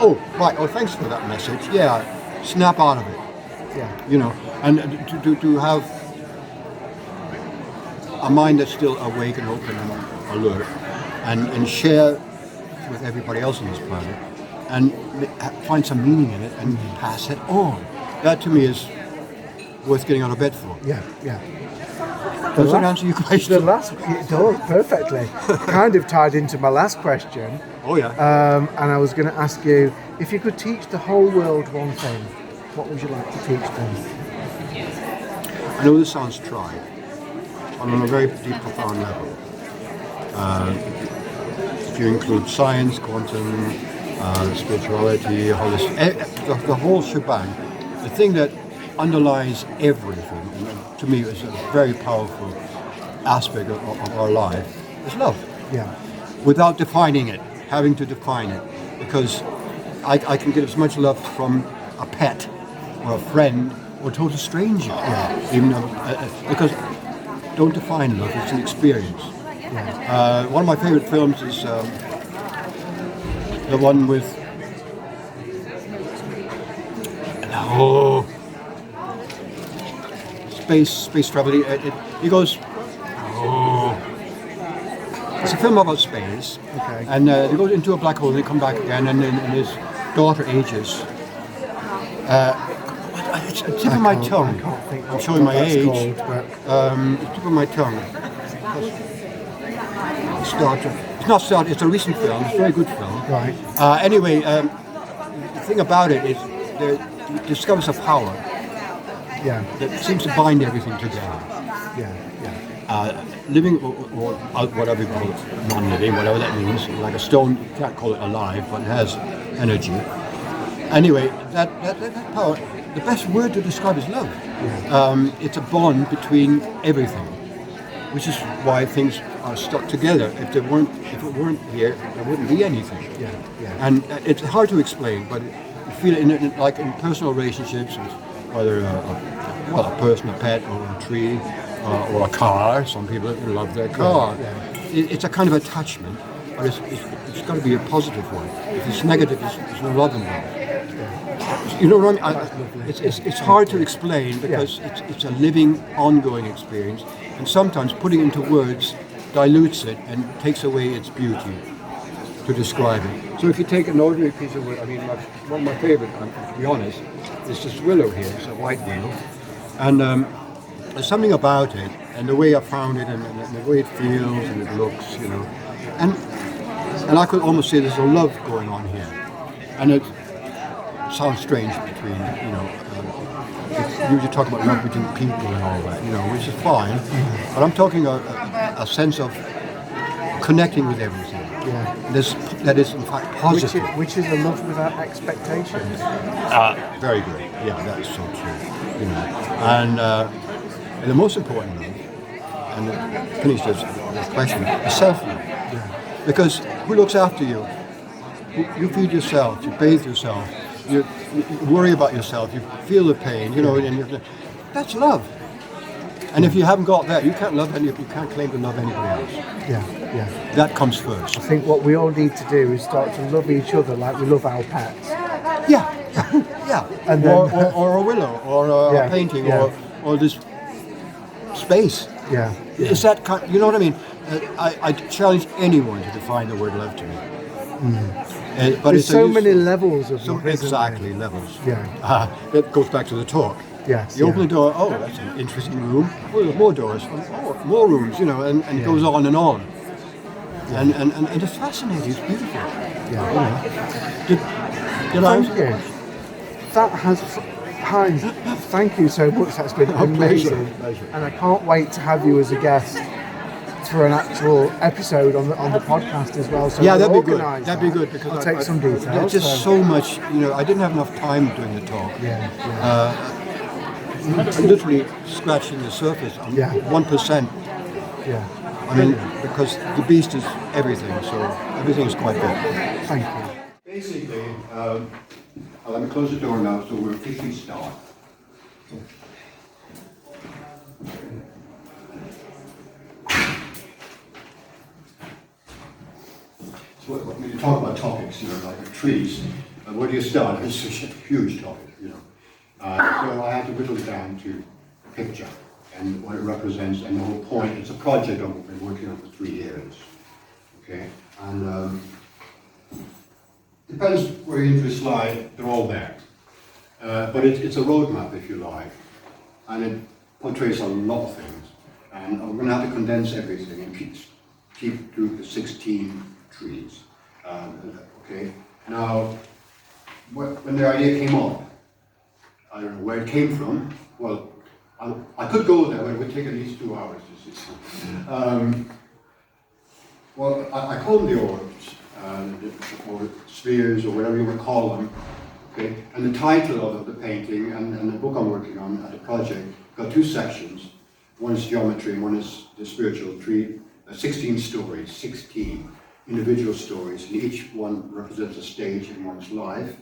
Oh, right, oh, thanks for that message. Yeah, snap out of it. Yeah. You know, and to have a mind that's still awake and open and alert, and share with everybody else on this planet, and find some meaning in it and pass it on. That to me is worth getting out of bed for. Yeah. Does that answer your question? It does perfectly. Kind of tied into my last question. Oh yeah. And I was going to ask you, if you could teach the whole world one thing, what would you like to teach them? I know this sounds trite, on a very deep, profound level. If you include science, quantum, spirituality, holistic, the whole shebang, the thing that underlies everything, and to me is a very powerful aspect of our life, is love. Yeah. Without defining it, having to define it. because I can get as much love from a pet or a friend or a total stranger. Even because don't define love; it's an experience. One of my favorite films is the one with space travel. He goes. It's a film about space, and they go into a black hole and they come back again, and his daughter ages. It's the tip of my tongue. I'm showing my age. It's the tip of my tongue. It's not Star Trek. It's a recent film. It's a very good film. Right. Anyway, the thing about it is it discovers a power that seems to bind everything together. Living or whatever you call it, non-living, whatever that means, like a stone, you can't call it alive, but it has energy. Anyway, that power, the best word to describe is love. It's a bond between everything, which is why things are stuck together. If it weren't here, there wouldn't be anything. And it's hard to explain, but you feel it like in personal relationships, whether a person, a pet, or a tree. Or a car. Some people love their car. It's a kind of attachment, but it's got to be a positive one. If it's negative, there's no love involved. You know what I mean? It's hard to explain because it's a living, ongoing experience, and sometimes putting it into words dilutes it and takes away its beauty to describe it. So if you take an ordinary piece of wood, I mean, one of my favorite, to be honest, is this willow here. It's a white willow, and there's something about it, and the way I found it, and the way it feels, and it looks, you know, and I could almost say there's a love going on here, and it sounds strange between, you know, you usually talk about love between people and all that, you know, which is fine, but I'm talking a sense of connecting with everything. That is in fact positive. Which is a love without expectations. Very good. Yeah, that is so true. You know, and the most important love, and to finish this question, is self-love. Because who looks after you? You feed yourself, you bathe yourself, you worry about yourself, you feel the pain, you know, and that's love. And if you haven't got that, you can't love you can't claim to love anybody else. That comes first. I think what we all need to do is start to love each other like we love our pets. And then, or a willow, or a painting, or this space. Is that you know what I mean? I challenge anyone to define the word love to me. But there's so many levels of love. Exactly, levels. That goes back to the talk. You open the door, oh, that's an interesting room. Oh, there's more doors. Oh, more rooms, you know, and it goes on and on. And it's fascinating, it's beautiful. Thank you. That has, Heinz, thank you so much. That's been amazing. Pleasure. And I can't wait to have you as a guest for an actual episode on the podcast as well. So that'd be good. That'd be good because I'll take some details. There's just so much, you know. I didn't have enough time doing the talk. I'm literally scratching the surface on 1%. I mean, because the beast is everything, so everything is quite big. Thank you. Basically, let me close the door now so we're officially start. So when you talk about topics, you know, like trees, where do you start? It's a huge topic, you know. So I had to whittle it down to a picture and what it represents and the whole point. It's a project I've been working on for 3 years. Okay, and depends where your interests lie, they're all there. But it's a roadmap, if you like, and it portrays a lot of things. And I'm going to have to condense everything and keep to the 16 trees. Okay. Now, when the idea came up, I don't know where it came from. Well, I could go there, but it would take at least 2 hours to see. Well, I call them the orbs, or spheres, or whatever you want to call them. Okay, and the title of the painting and the book I'm working on, the project, got 2 sections. One is geometry, and one is the spiritual tree. 16 stories, 16. individual stories, and each one represents a stage in one's life.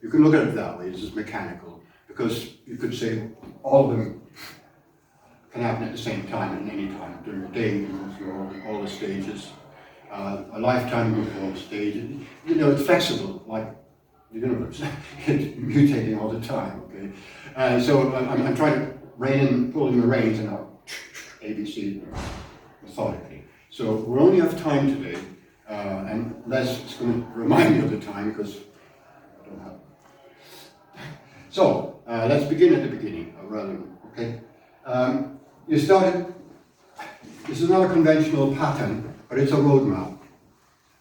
You can look at it that way, this is mechanical, because you could say all of them can happen at the same time, at any time during the day. You go through all the stages. A lifetime group of all the stages. You know, it's flexible, like the universe. It's mutating all the time, okay? So I'm trying to rein in, pulling the reins, and I'll ABC methodically. So we only have time today, and Les is going to remind me of the time, because I don't have. So, let's begin at the beginning, okay? You started, this is not a conventional pattern, but it's a roadmap.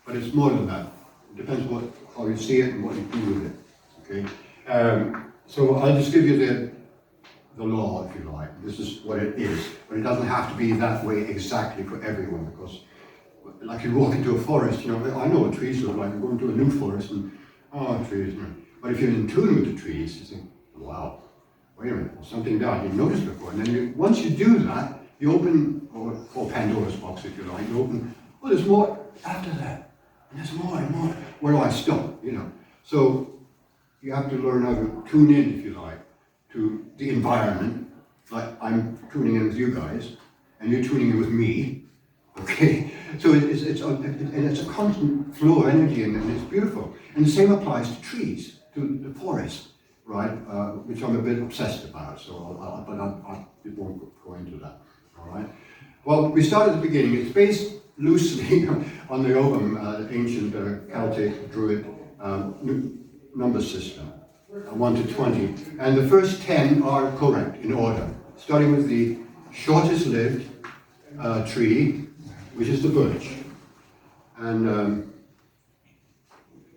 But it's more than that. It depends how you see it and what you do with it, okay? So I'll just give you the law, if you like. This is what it is, but it doesn't have to be that way exactly for everyone, because like you walk into a forest, you know, I know what trees look like. You go into a new forest and, oh, trees. But if you're in tune with the trees, you think, wow, wait a minute, there's something there I didn't notice before. And then once you do that, you open, or Pandora's box if you like, you open, oh, there's more after that. And there's more and more. Where do I stop, you know? So you have to learn how to tune in, if you like, to the environment. Like I'm tuning in with you guys, and you're tuning in with me, okay? So it's a constant flow of energy, and it's beautiful. And the same applies to trees, to the forest, right? Which I'm a bit obsessed about, so I won't go into that, all right? Well, we start at the beginning. It's based loosely on the Obam, ancient Celtic Druid number system, 1 to 20. And the first 10 are correct in order, starting with the shortest lived tree, which is the birch, and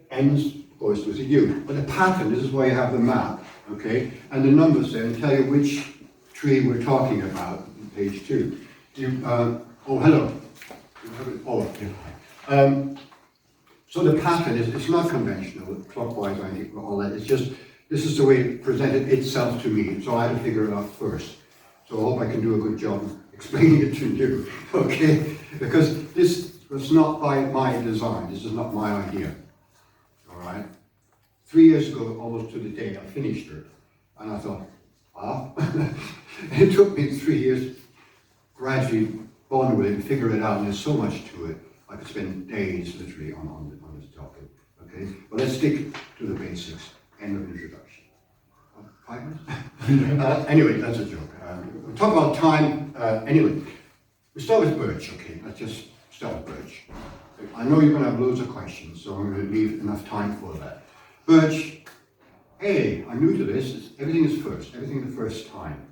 ends, of course, with a U. But the pattern, this is why you have the map, okay, and the numbers there, and tell you which tree we're talking about on page 2. Oh, hello. So the pattern is, it's not conventional, clockwise or anything, all that. It's just, this is the way it presented itself to me, so I had to figure it out first. So I hope I can do a good job explaining it to you, okay? Because this was not by my design, this is not my idea, all right? 3 years ago, almost to the day, I finished it, and I thought, it took me 3 years, gradually bond with it and figure it out, and there's so much to it. I could spend days literally on this topic, okay? But let's stick to the basics. End of introduction. 5 minutes? Anyway, that's a joke. We'll talk about time. Anyway, we start with birch, okay? Let's just start with birch. I know you're going to have loads of questions, so I'm going to leave enough time for that. Birch, hey, I'm new to this. Everything is first. Everything the first time.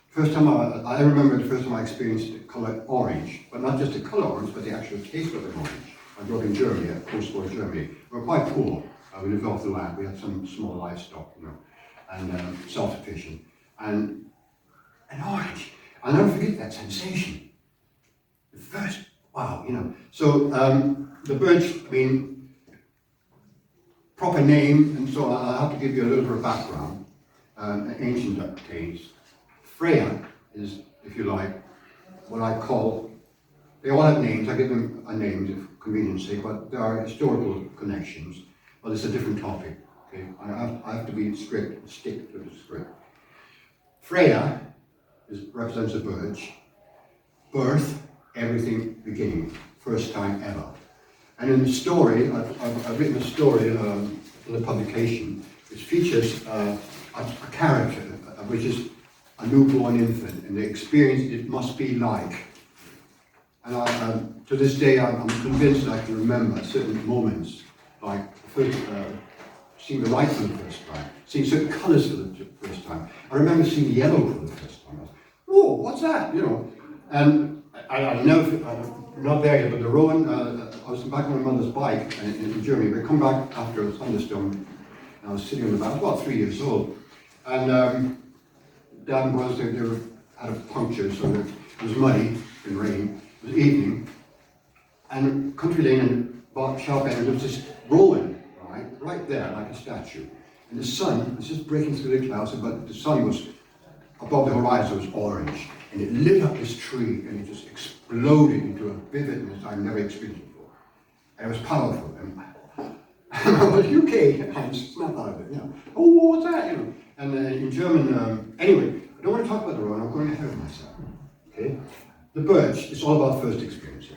First time I remember the first time I experienced the colour orange, but not just the colour orange, but the actual taste of the orange. I grew up in Germany, post-war Germany. We were quite poor. We lived off the land. We had some small livestock, you know, and self-sufficient. And an orange. I'll never forget that sensation. The first, wow, you know. So the birch, I mean, proper name, and so I'll have to give you a little bit of background. Ancient days. Freya is, if you like, what I call, they all have names, I give them a name for convenience sake, but there are historical connections. But it's a different topic, okay? I have to be strict, stick to the script. Freya represents a birch. Birth, everything beginning, first time ever. And in the story, I've written a story in a publication which features a character, which is a newborn infant, and the experience it must be like. And to this day, I'm convinced I can remember certain moments, like first, seeing the light for the first time, seeing certain colours for the first time. I remember seeing yellow for the first time. I was, whoa, what's that? You know, and I never, not there yet, but the Rowan, I was back on my mother's bike in Germany. We come back after a thunderstorm, and I was sitting on the back, I was about 3 years old, and Dad and brothers, they had a puncture, so it was muddy and rain. It was evening, and country lane and sharp end, there was this Rowan, right there, like a statue. And the sun was just breaking through the clouds, but the sun was above the horizon, was orange, and it lit up this tree, and it just exploded into a vividness I've never experienced before. And it was powerful. And well, UK, Heinz, snap out of it, you know. Oh, what's that, you know? And in German, anyway, I don't want to talk about the Rhone, I'm going ahead of myself, okay? The birch is all about first experiences.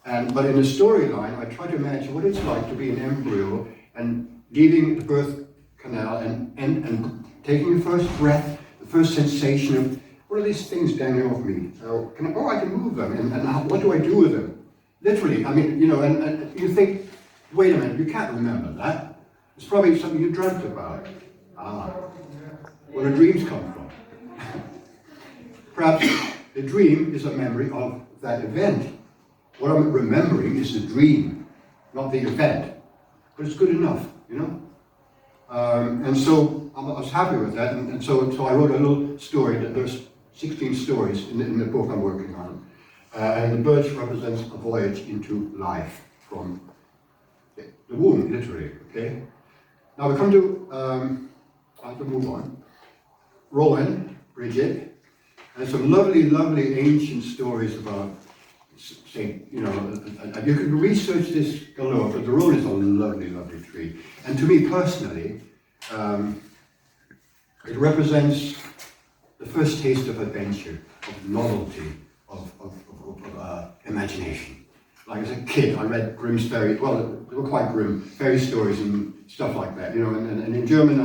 But in the storyline, I try to imagine what it's like to be an embryo and leaving the birth canal and taking the first breath, the first sensation of, what are these things dangling off me? I can move them, and what do I do with them? Literally, I mean, you know, and you think, wait a minute, you can't remember that. It's probably something you dreamt about. Where the dreams come from. Perhaps the dream is a memory of that event. What I'm remembering is the dream, not the event. But it's good enough, you know? And so I was happy with that, and so I wrote a little story. There's 16 stories in the book I'm working on. And the birch represents a voyage into life from the womb, literally, okay? Now we come to, I have to move on. Rowan, Bridget, and some lovely, lovely ancient stories about, say, you know, you could research this galore, but the Rowan is a lovely, lovely tree. And to me personally, it represents the first taste of adventure, of novelty, of imagination. Like as a kid, I read Grimm's fairy, well, they were quite grim, fairy stories and stuff like that, you know, and in German,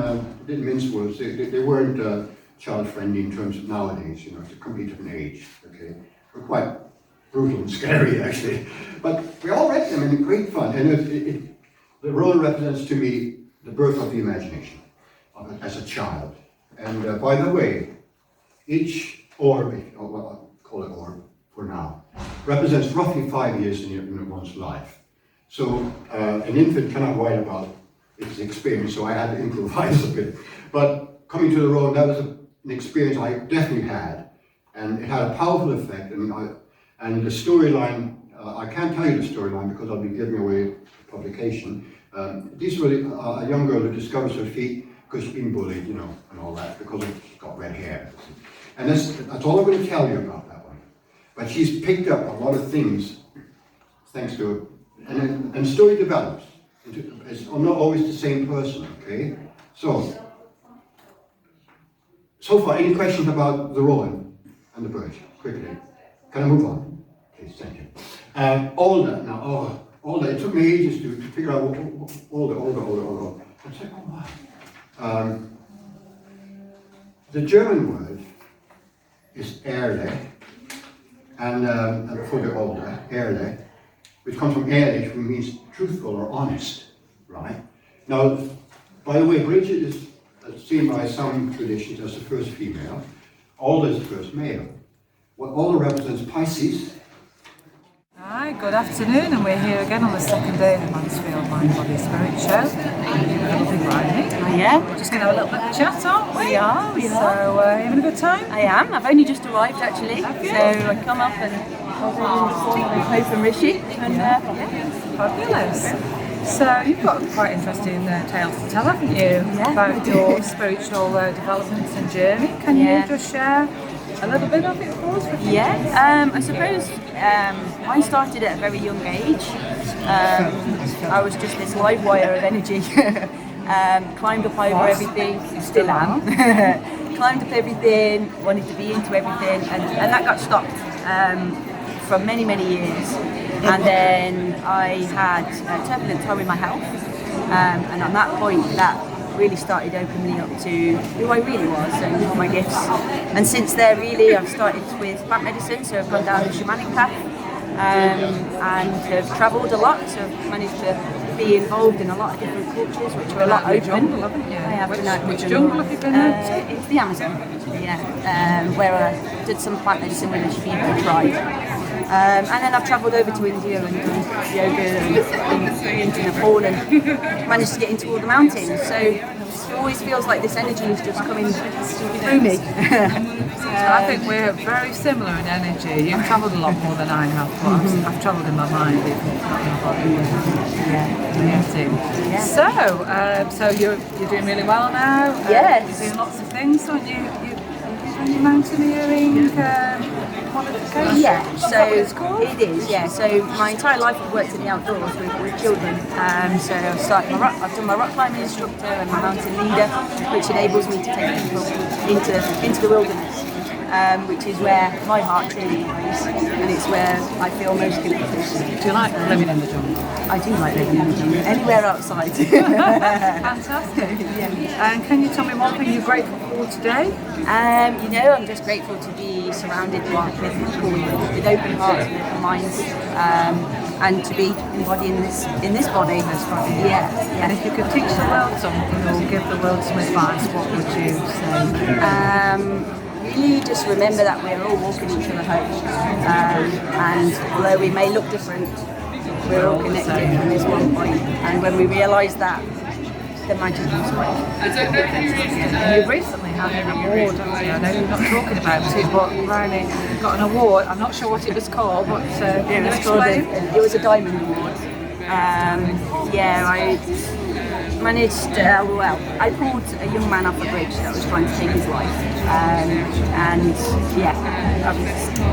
didn't mince words, they weren't child-friendly in terms of nowadays, you know, it's a completely different age, okay? They're quite brutal and scary, actually. But we all read them and great fun, and the Rowan represents to me the birth of the imagination as a child. And by the way, each orb, I'll call it orb for now, represents roughly 5 years in one's life. So an infant cannot write about its experience, so I had to improvise a bit. But coming to the Rowan, that was an experience I definitely had, and it had a powerful effect. And the storyline, I can't tell you the storyline because I'll be giving away the publication. This was a young girl who discovers her feet because she's been bullied, you know, and all that, because she's got red hair. And that's all I'm going to tell you about that one. But she's picked up a lot of things thanks to her. And the story develops. I'm not always the same person, okay? So far, any questions about the Rowan and the birch? Quickly. Can I move on? Please, thank you. Alder, now, Alder, it took me ages to figure out Alder. I said, oh wow. The German word is Ehrlich, and for the Alder, Ehrlich, which comes from Ehrlich, which means truthful or honest, right? Now, by the way, Bridget is seen by some traditions as the first female. Alder is the first male. What Alder represents Pisces. Hi, good afternoon, and we're here again on the second day of the Mansfield Mind, Body, Spirit show. Yeah. We're just going to have a little bit of chat, aren't we? We are. So, are you having a good time? I am. I've only just arrived actually. Have you? So I come up and Hope and Rishi. And, Fabulous. So, you've got quite interesting tales to tell, haven't you? Yeah. About your spiritual developments and journey. Can you just share a little bit of it for us? Yeah, I suppose mine started at a very young age. I was just this live wire of energy. Climbed up over everything, still am. Climbed up everything, wanted to be into everything, and that got stopped for many, many years. And then I had a turbulent time in my health, and on that point, that really started opening me up to who I really was and my gifts. And since there, really, I've started with plant medicine, so I've gone down the shamanic path, and have travelled a lot, so I've managed to be involved in a lot of different cultures, which are a lot open. Jungle, haven't you? I have Which jungle have you been into? It's the Amazon, where I did some plant medicine with the Djembe tribe. And then I've travelled over to India and done yoga and into Nepal and managed to get into all the mountains. So it always feels like this energy is just coming through me. I think we're very similar in energy. You've travelled a lot more than I have, but I've travelled in my mind, even not in my body. Yeah. So you're doing really well now. Yes. You're doing lots of things, aren't you? You're doing mountaineering. qualification? Yeah, Is that so what it's called? it is. Yeah, so my entire life I've worked in the outdoors with children. So I've done my rock climbing instructor and my mountain leader, which enables me to take people into the wilderness. Which is where my heart truly lies, and it's where I feel most connected. Do you like living in the jungle? I do like living in the jungle, anywhere outside. Fantastic. Yeah. And can you tell me one thing you're grateful for today? I'm just grateful to be surrounded with people with open hearts and open minds, and to be embodying in this body. Yeah. And if you could teach the world something or give the world some advice, what would you say? Really just remember that we're all walking each other home, and although we may look different, we're all connected from this one point, and when we realise that, the magic is right. You recently had an award, haven't you? I know you're not talking about it, but Riley got an award. I'm not sure what it was called, but can you explain? It was a Diamond Award. I managed, I pulled a young man off a bridge that was trying to take his life, I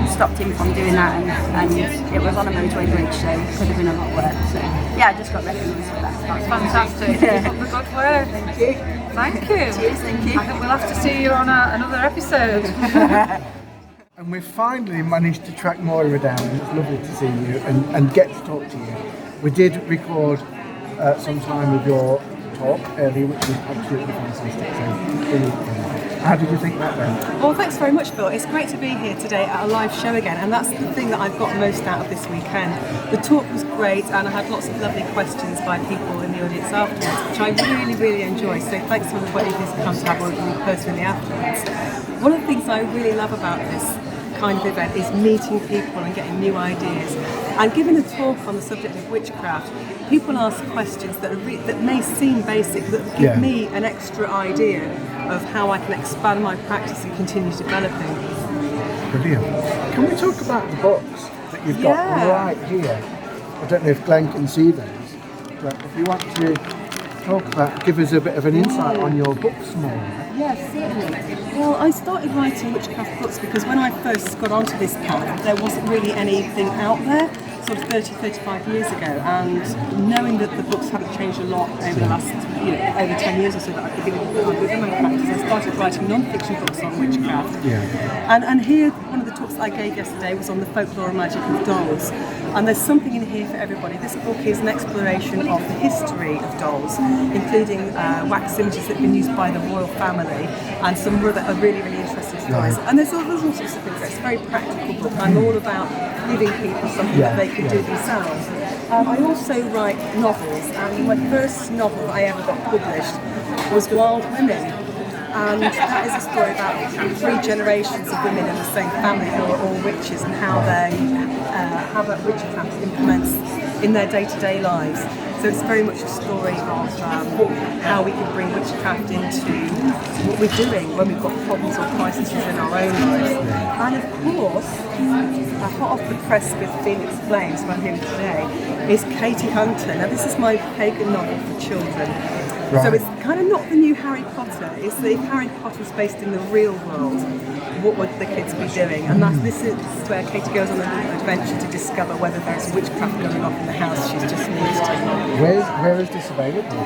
stopped him from doing that, and it was on a motorway bridge, so it could have been a lot worse. So I just got recognised for that. That's fantastic. Keep up the good work. Thank you. Thank you. Cheers, thank you. I think we'll have to see you on another episode. And we've finally managed to track Moira down. It's lovely to see you and get to talk to you. We did record some time of your talk earlier, which was absolutely fantastic. So, how did you think that went? Well, thanks very much, Phil. It's great to be here today at a live show again, and that's the thing that I've got most out of this weekend. The talk was great, and I had lots of lovely questions by people in the audience afterwards, which I really, really enjoyed. So thanks to everybody who's come to have a with me personally afterwards. One of the things I really love about this kind of event is meeting people and getting new ideas. And giving a talk on the subject of witchcraft, people ask questions that may seem basic, that give me an extra idea of how I can expand my practice and continue developing. Brilliant. Can we talk about the books that you've got right here? I don't know if Glenn can see those, but if you want to talk about, give us a bit of an insight on your books more. Yes, certainly. Well, I started writing witchcraft books because when I first got onto this path, there wasn't really anything out there, sort of 30, 35 years ago, and knowing that the books haven't changed a lot over the last, over 10 years or so that I've been within my practice, I started writing non-fiction books on witchcraft. And here, one of the talks that I gave yesterday was on the folklore and magic of dolls. And there's something in here for everybody. This book is an exploration of the history of dolls, including wax images that have been used by the royal family and some really, really interesting stories. And there's all sorts of things. It's a very practical book. I'm all about giving people something that they can do themselves. I also write novels, and my first novel that I ever got published was Wild Women. And that is a story about 3 generations of women in the same family who are all witches, and how how that witchcraft implements in their day-to-day lives. So it's very much a story of how we can bring witchcraft into what we're doing when we've got problems or crises in our own lives. And of course, hot off the press with Phoenix Flames, who I'm here today, is Katie Hunter. Now this is my pagan novel for children. So it's kind of not the new Harry Potter. It's that if Harry Potter was based in the real world, what would the kids be doing? And this is where Katie goes on an adventure to discover whether there's witchcraft going on in the house she's just moved to. Where is this available?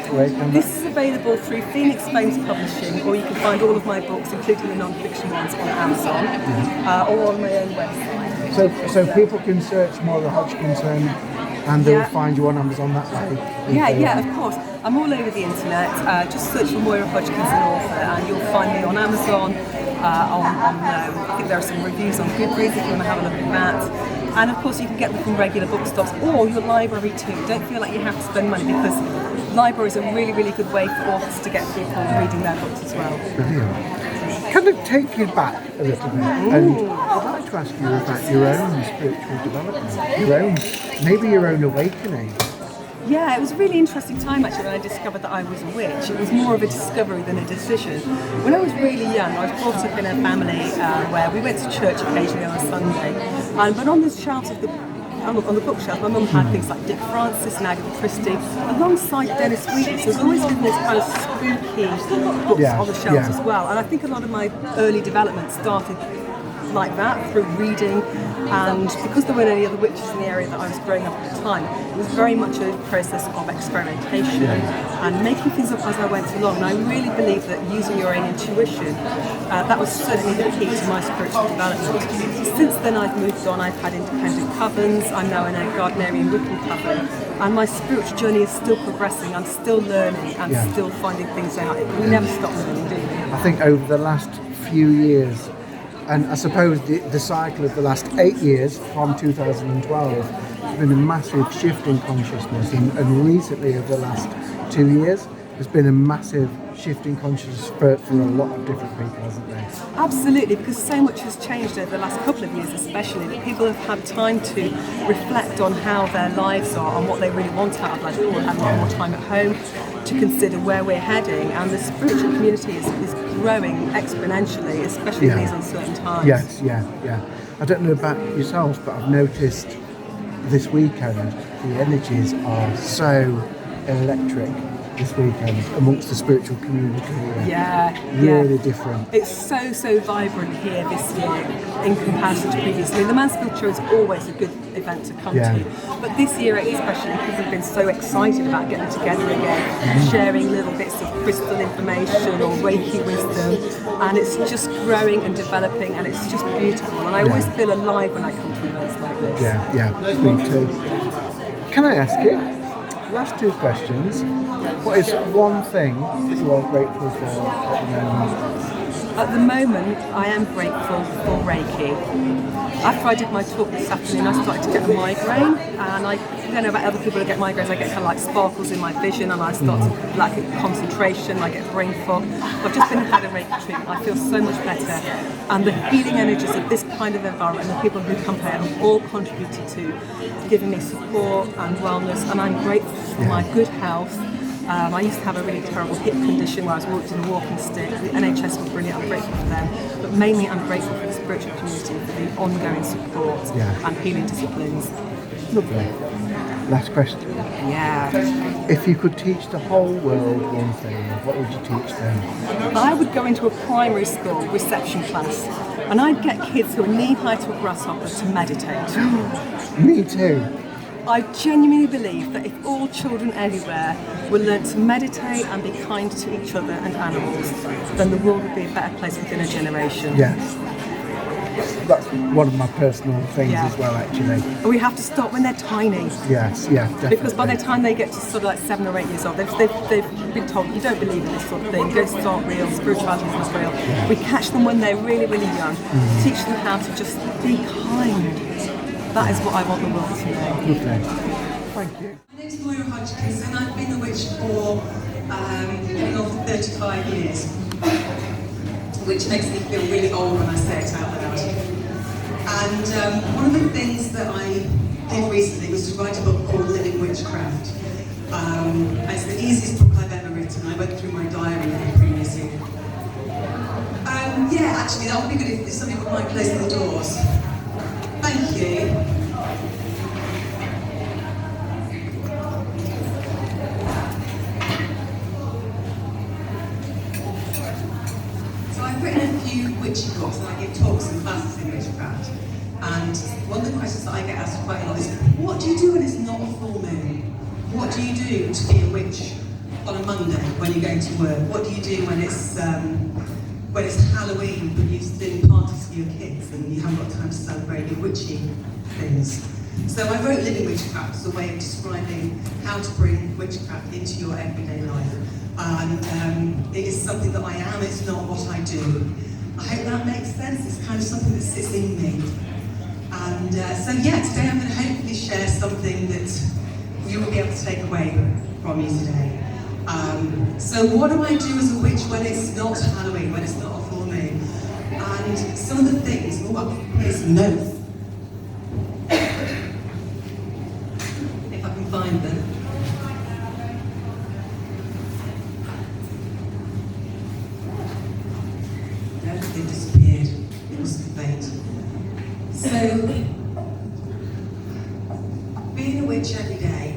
This is available through Phoenix Flames Publishing, or you can find all of my books, including the non-fiction ones, on Amazon or on my own website. So people can search Moira Hodgkinson and they'll find you on Amazon that way? Yeah, of course. I'm all over the internet. Just search for Moira Hodgkinson author and you'll find me on Amazon. I think there are some reviews on Goodreads if you want to have a look at that. And of course you can get them from regular bookstops or your library too. Don't feel like you have to spend money, because libraries are a really, really good way for authors to get people reading their books as well. Brilliant. Kind of take you back a little bit, and I'd like to ask you about your own spiritual development, maybe your own awakening. Yeah, it was a really interesting time actually when I discovered that I was a witch. It was more of a discovery than a decision. When I was really young, I was brought up in a family where we went to church occasionally on a Sunday, but on the shelves of on the bookshelf, my mum had things like Dick Francis and Agatha Christie, alongside Dennis Wheatley. So there's always been this kind of spooky books on the shelves as well. And I think a lot of my early development started like that, through reading, and because there weren't any other witches in the area that I was growing up at the time, it was very much a process of experimentation and making things up as I went along. And I really believe that using your own intuition, that was certainly the key to my spiritual development. Since then I've moved on, I've had independent covens, I'm now in a Gardnerian Wiccan coven, and my spiritual journey is still progressing. I'm still learning and still finding things out. We never stop learning, do we? I think over the last few years, and I suppose the cycle of the last 8 years from 2012, there's been a massive shift in consciousness, and recently over the last 2 years, there's been a massive shift in consciousness for a lot of different people, hasn't there? Absolutely, because so much has changed over the last couple of years especially, that people have had time to reflect on how their lives are and what they really want out of life. People have had more time at home to consider where we're heading, and the spiritual community is growing exponentially, especially in these uncertain times. Yes. I don't know about yourselves, but I've noticed this weekend the energies are so electric this weekend amongst the spiritual community here. Really different. It's so vibrant here this year in comparison to previously. The Mansfield show is always a good event to come to, but this year especially, people have been so excited about getting together again, sharing little bits of crystal information or Reiki wisdom, and it's just growing and developing, and it's just beautiful, and I always feel alive when I come to events like this. Me too. Can I ask you, last two questions, what is one thing that you are grateful for at the moment? At the moment, I am grateful for Reiki. After I did my talk this afternoon, I started to get a migraine, and I don't know about other people who get migraines, I get kind of like sparkles in my vision, and I start to lack concentration, I get brain fog. I've just been had a Reiki treatment, I feel so much better, and the healing energies of this kind of environment and the people who come here have all contributed to giving me support and wellness, and I'm grateful for my good health. I used to have a really terrible hip condition where I was walked in a walking stick. The NHS was brilliant, I'm grateful for them. But mainly I'm grateful for the spiritual community, for the ongoing support and healing disciplines. Lovely. Last question. If you could teach the whole world one thing, what would you teach them? I would go into a primary school reception class, and I'd get kids who are knee-high to a grasshopper to meditate. Me too. I genuinely believe that if all children everywhere will learn to meditate and be kind to each other and animals, then the world would be a better place within a generation. Yes. That's one of my personal things as well, actually. We have to start when they're tiny. Yes, definitely. Because by the time they get to sort of like 7 or 8 years old, they've been told, you don't believe in this sort of thing, ghosts aren't real, spirituality is not real. We catch them when they're really, really young, teach them how to just be kind. That is what I want the world to know. Okay. Thank you. My name's Moira Hodgkins, and I've been a witch for getting on for 35 years, which makes me feel really old when I say it out loud. And one of the things that I did recently was to write a book called Living Witchcraft. It's the easiest book I've ever written. I went through my diary for the previous year. Actually, that would be good if somebody would mind closing the doors. Thank you. So I've written a few witchy books, and I give talks and classes in witchcraft. And one of the questions that I get asked quite a lot is, what do you do when it's not a full moon? What do you do to be a witch on a Monday when you're going to work? What do you do when it's Halloween but you're doing parties for your kids and you haven't got time to celebrate your witchy things? So I wrote Living Witchcraft as a way of describing how to bring witchcraft into your everyday life. And it is something that I am, it's not what I do. I hope that makes sense. It's kind of something that sits in me. And today I'm going to hopefully share something that you will be able to take away from you today. So what do I do as a witch when it's not Halloween, when it's not a full moon? And some of the things, here's some notes. If I can find them. No, they disappeared. It was fate. So, being a witch every day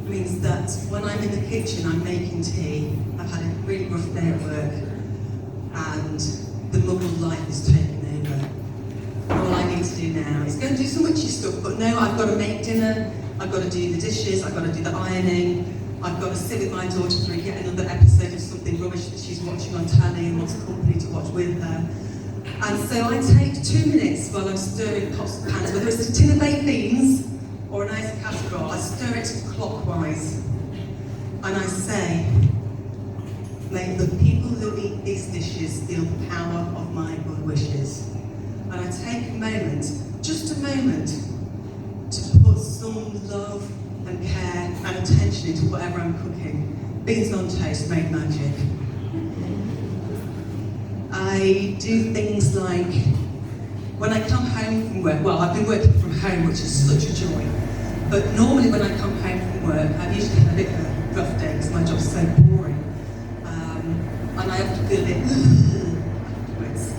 means that when I'm in the kitchen, I'm making tea. I've had a really rough day at work, and the muggle life is taking over. do some witchy stuff, but no, I've got to make dinner, I've got to do the dishes, I've got to do the ironing, I've got to sit with my daughter through yet another episode of something rubbish that she's watching on telly and wants company to watch with her. And so I take 2 minutes while I'm stirring pots and pans, whether it's a tin of baked beans or an ice casserole, I stir it clockwise. And I say, may the people who eat these dishes feel the power of my good wishes. And I take a moment, just a moment, to put some love and care and attention into whatever I'm cooking. Beans on toast make magic. I do things like, when I come home from work, well, I've been working from home, which is such a joy, but normally when I come home from work, I usually have a bit of a rough day because my job's so boring. And I have to feel a bit afterwards.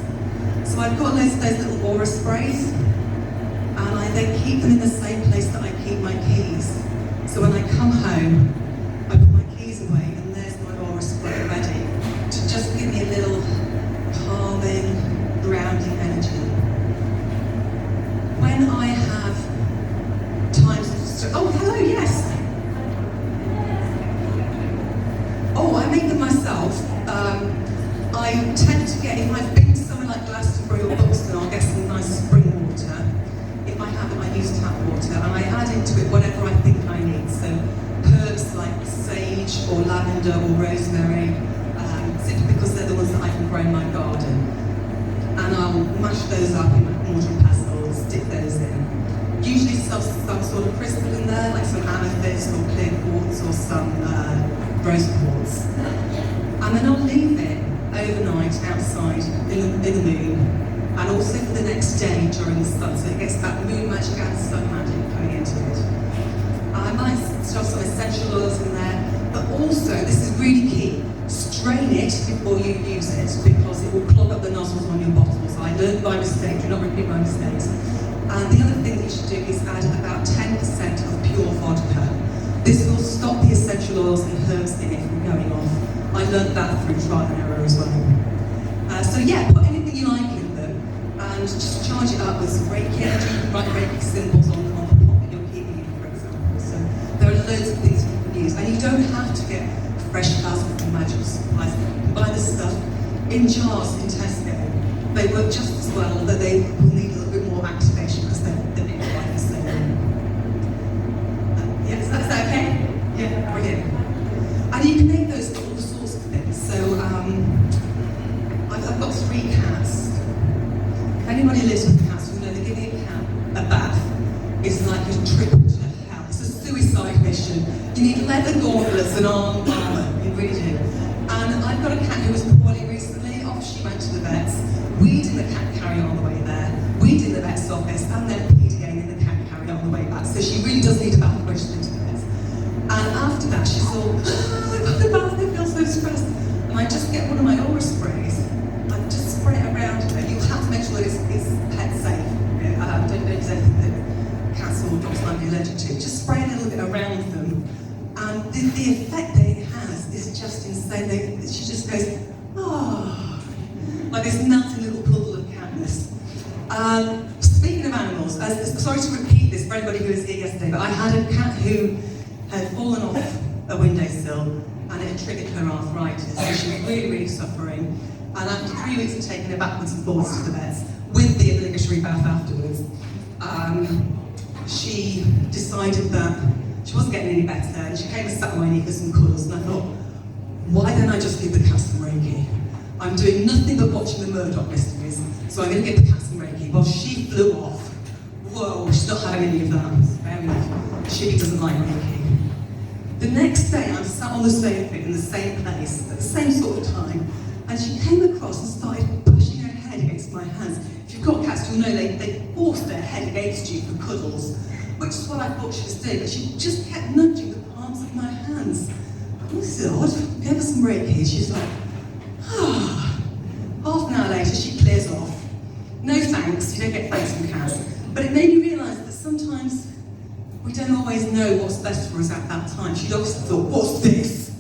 So I've got those little aura sprays, and I then keep them in the same place that I keep my keys. So when I come home, I put my keys away, and there's my aura spray ready to just give me a little calming, grounding energy. When I have times to... Oh, hello, yes! Oh, I make them myself. I tend to get, if I've been to somewhere like Glastonbury or Buxton, I'll get some nice spring water. If I haven't, I use tap water, and I add into it whatever I think I need. So herbs like sage or lavender or rosemary, simply because they're the ones that I can grow in my garden. And I'll mash those up in mortar and pestle and stick those in. Usually some sort of crystal in there, like some amethyst or clear quartz or some rose quartz. And then I'll leave it overnight outside in the moon, and also for the next day during the sun, so it gets that moon magic and sun magic coming into it. I might stuff some essential oils in there, but also, this is really key, strain it before you use it, because it will clog up the nozzles on your bottles. I learned by mistake, do not repeat my mistakes. And the other thing that you should do is add about 10% of pure vodka. This will stop the essential oils and herbs in it from going off. I learned that through trial and error as well. So yeah, put anything you like in them and just charge it up with some Reiki energy. You can write Reiki symbols on the pot that you're keeping in, for example. So there are loads of things you can use. And you don't have to get fresh plasma from magical supplies. You can buy this stuff in jars in Tesco. They work just as well, but they will need a little bit more activation because they're big like this thing. Yes, that's okay? Yeah, brilliant. And you can make those for all sorts of things. So I've got 3 cats. If anybody lives with cats, you know that giving a cat a bath is like a trip to hell. It's a suicide mission. You need leather gauntlets and arm armour, you really do. And I've got a cat who was poorly recently. Off she went to the vets. Weed in the cat carrier on the way there. Weed in the vet's office, and then peed again in the cat carrier on the way back. So she really does need a bath before she's into the vets. And after that, she's all, I've got the bath, I feel so stressed. And I just get one of my aura sprays, I just spray it around her. You have to make sure that it's pet safe. Don't use anything that cats or dogs might be allergic to. Just spray a little bit around them. And the effect that it has is just insane. She just goes, oh, like this melting little puddle of catness. Speaking of animals, sorry to repeat this for anybody who was here yesterday, but I had a cat who had fallen off a windowsill and it had triggered her arthritis. So she was really, really suffering. And after 3 weeks of taking her backwards and forwards to the vets, with the obligatory bath afterwards, she decided that she wasn't getting any better, and she came and sat on my knee for some cuddles, and I thought, why don't I just give the cat some Reiki? I'm doing nothing but watching the Murdoch mysteries, so I'm going to give the cat some Reiki. Well, she flew off. Whoa, she's not having any of that. Fair enough. She doesn't like Reiki. The next day, I'm sat on the sofa in the same place, at the same sort of time, and she came across and started bashing her head against my hands. If you've got cats, you'll know they force their head against you for cuddles, which is what I thought she was doing, but she just kept nudging the palms of my hands. Oh, this is odd. Gave her some Reiki. She's like, ah. Half an hour later, she clears off. No thanks, you don't get thanks from cats. But it made me realise that sometimes we don't always know what's best for us at that time. She'd obviously thought, what's this?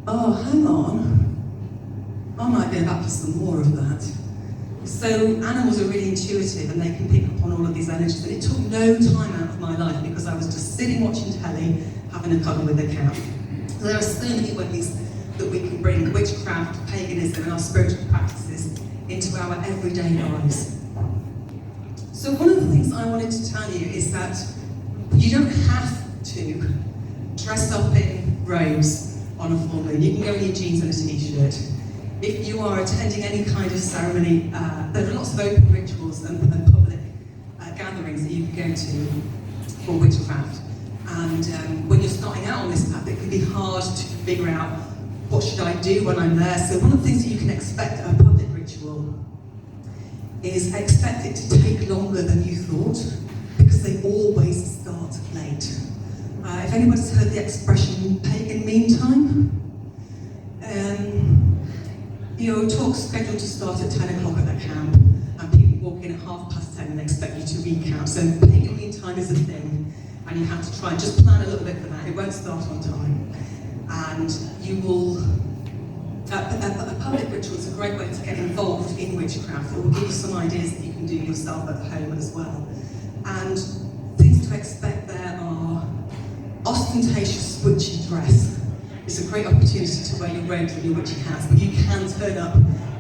Oh, hang on. I might go back for some more of that. So animals are really intuitive and they can pick up on all of these energies. And it took no time out of my life because I was just sitting watching telly, having a cuddle with a cow. So there are so many ways that we can bring witchcraft, paganism and our spiritual practices into our everyday lives. So one of the things I wanted to tell you is that you don't have to dress up in robes on a full moon. You can go in your jeans and a t-shirt. If you are attending any kind of ceremony, there are lots of open rituals and public gatherings that you can go to for witchcraft. And when you're starting out on this path, it can be hard to figure out what should I do when I'm there. So one of the things that you can expect at a public ritual is expect it to take longer than you thought, because they always start late. If anybody's heard the expression pagan meantime, your talk's scheduled to start at 10 o'clock at the camp, and people walk in at 10:30 and expect you to recount. So pagan meantime is a thing, and you have to try and just plan a little bit for that. It won't start on time. And you will, a public ritual is a great way to get involved in witchcraft. It will give you some ideas that you can do yourself at home as well. And things to expect there are ostentatious witchy dress. It's a great opportunity to wear your robes and your witchy hats, but you can turn up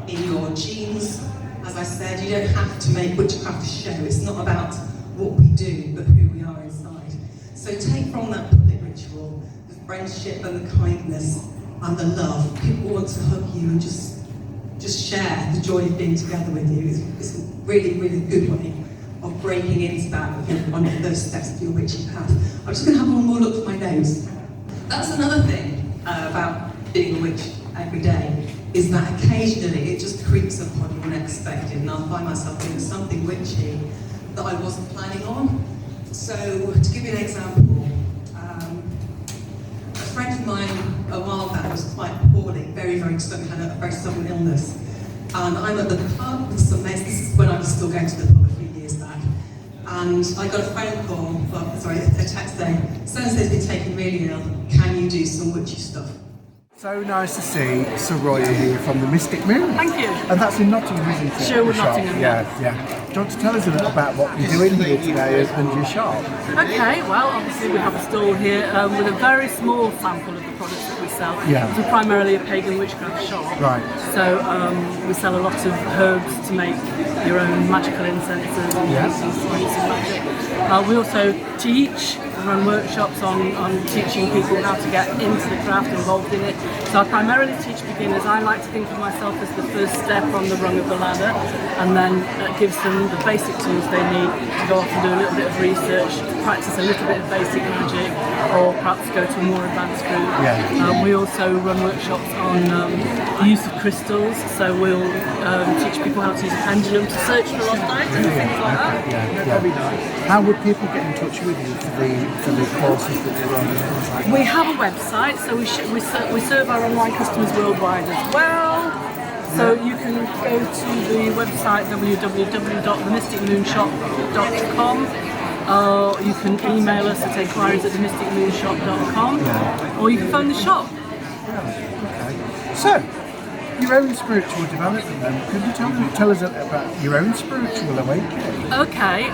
in your jeans. As I said, you don't have to make witchcraft a show. It's not about what we do, but who we are inside. So take from that public ritual the friendship and the kindness and the love. People want to hug you and just share the joy of being together with you. It's a really, really good way of breaking into that on the first steps of your witchy path. I'm just going to have one more look for my nose. That's another thing about being a witch every day, is that occasionally it just creeps up on you unexpected, and I'll find myself doing something witchy that I wasn't planning on. So, to give you an example, a friend of mine a while back was quite poorly, very, very sudden, had a very sudden illness, and I'm at the pub with some mates. This is when I was still going to the pub a few years back, and I got a phone call, a text saying, so-and-so's been taken really ill, can you do some witchy stuff? So nice to see Soraya here from the Mystic Moon. Thank you. And that's in Nottingham, isn't it? Sherwood, The shop? Nottingham. Yeah. Do you want to tell us a little about what you're doing here today and your shop? Okay, well, obviously we have a stall here with a very small sample of the products that we sell. Yeah. We're primarily a pagan witchcraft shop. Right. So we sell a lot of herbs to make your own magical incenses and magic. We also teach, run workshops on teaching people how to get into the craft, involved in it. So I primarily teach beginners. I like to think of myself as the first step on the rung of the ladder, and then that gives them the basic tools they need to go off and do a little bit of research, practice a little bit of basic magic, or perhaps go to a more advanced route. Yeah. We also run workshops on the use of crystals, so we'll teach people how to use a pendulum to search for lost items and things like that. Yeah. How would people get in touch with you for the courses that you run? We have a website, so we serve our online customers worldwide as well. So you can go to the website www.themysticmoonshop.com. You can email us at inquiries@themysticmoonshop.com, or you can phone the shop. Okay. So, your own spiritual development then, could you tell us about your own spiritual awakening? Okay,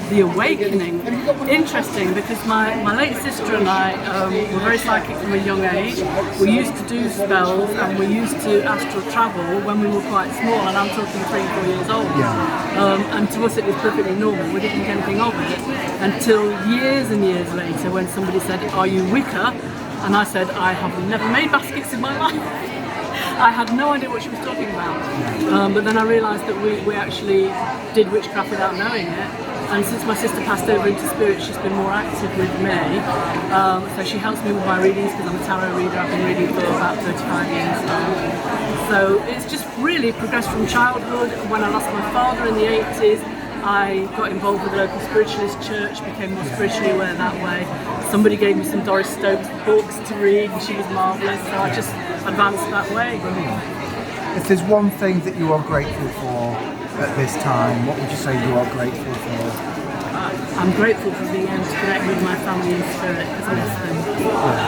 the awakening. Interesting, because my late sister and I were very psychic from a young age. We used to do spells and we used to astral travel when we were quite small, and I'm talking 3-4 years old. Yeah. And to us it was perfectly normal. We didn't think anything of it until years and years later when somebody said, "Are you Wicca?" And I said, "I have never made baskets in my life." I had no idea what she was talking about. But then I realised that we actually did witchcraft without knowing it. And since my sister passed over into spirit, she's been more active with me. So she helps me with my readings because I'm a tarot reader. I've been reading for about 35 years now. So it's just really progressed from childhood. When I lost my father in the 80s, I got involved with the local spiritualist church, became more spiritually aware that way. Somebody gave me some Doris Stokes books to read, and she was marvellous, so I just advanced that way. If there's one thing that you are grateful for at this time, what would you say you are grateful for? I'm grateful for being able to connect with my family in spirit, because I miss them.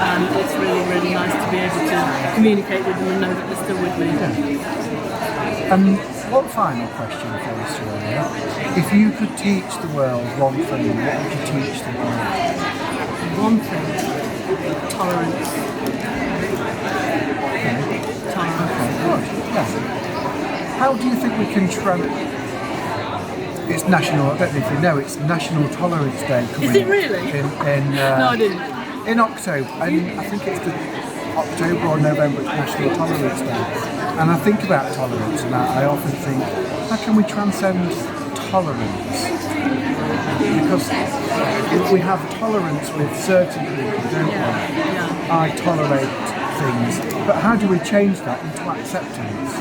And it's really, really nice to be able to communicate with them and know that they're still with me. Yeah. One final question for you, Serena. If you could teach the world one thing, what would you teach the world? One thing, tolerance. Okay, good. Yeah. How do you think we can It's national, I don't know if you know, it's National Tolerance Day coming. Is it really? No, I didn't. In October, and I think it's the October or November, it's National Tolerance Day. And I think about tolerance, and I often think, how can we transcend tolerance? Because we have tolerance with certain people, don't we? Yeah. I tolerate things, but how do we change that into acceptance?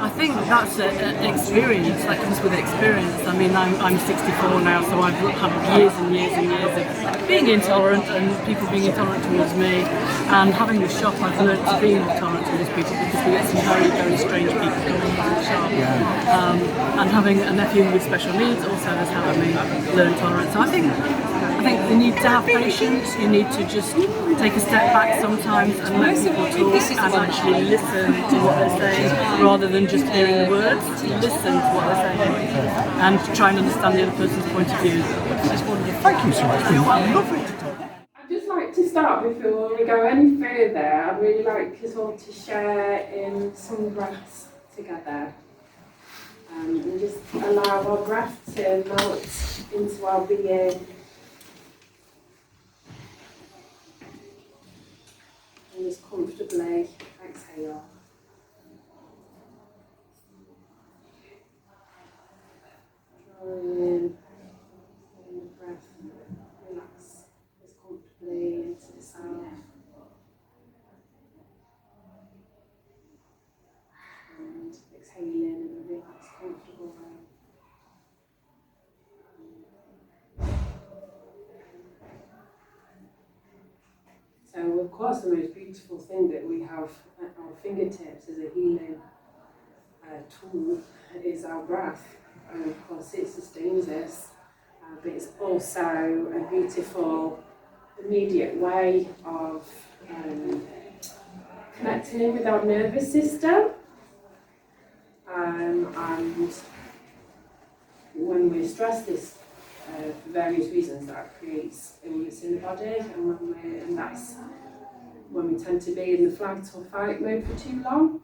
I think that's an experience that comes with experience. I mean, I'm 64 now, so I've had years and years and years of being intolerant and people being intolerant towards me. And having the shop, I've learned to be intolerant towards people because we get some very, very strange people coming into the shop. Yeah. And having a nephew with special needs also has helped me learn tolerance. So I think you need to have patience, you need to just take a step back sometimes and let people talk and actually listen to what they're saying rather than just hearing the words, listen to what they're saying and try and understand the other person's point of view. It's wonderful. Thank you so much. It's been lovely to talk. I'd just like to start before we go any further. I'd really like us all to share in some breaths together. And just allow our breath to melt into our being. And just comfortably exhale. Drawing in the breath, relax as comfortably into the self. And exhaling in a relaxed, comfortable way. So, of course, the most beautiful thing that we have at our fingertips as a healing tool is our breath. And of course, it sustains us, but it's also a beautiful, immediate way of connecting in with our nervous system. And when we're stressed, this for various reasons that creates illness in the body, and that's when we tend to be in the flight or fight mode for too long,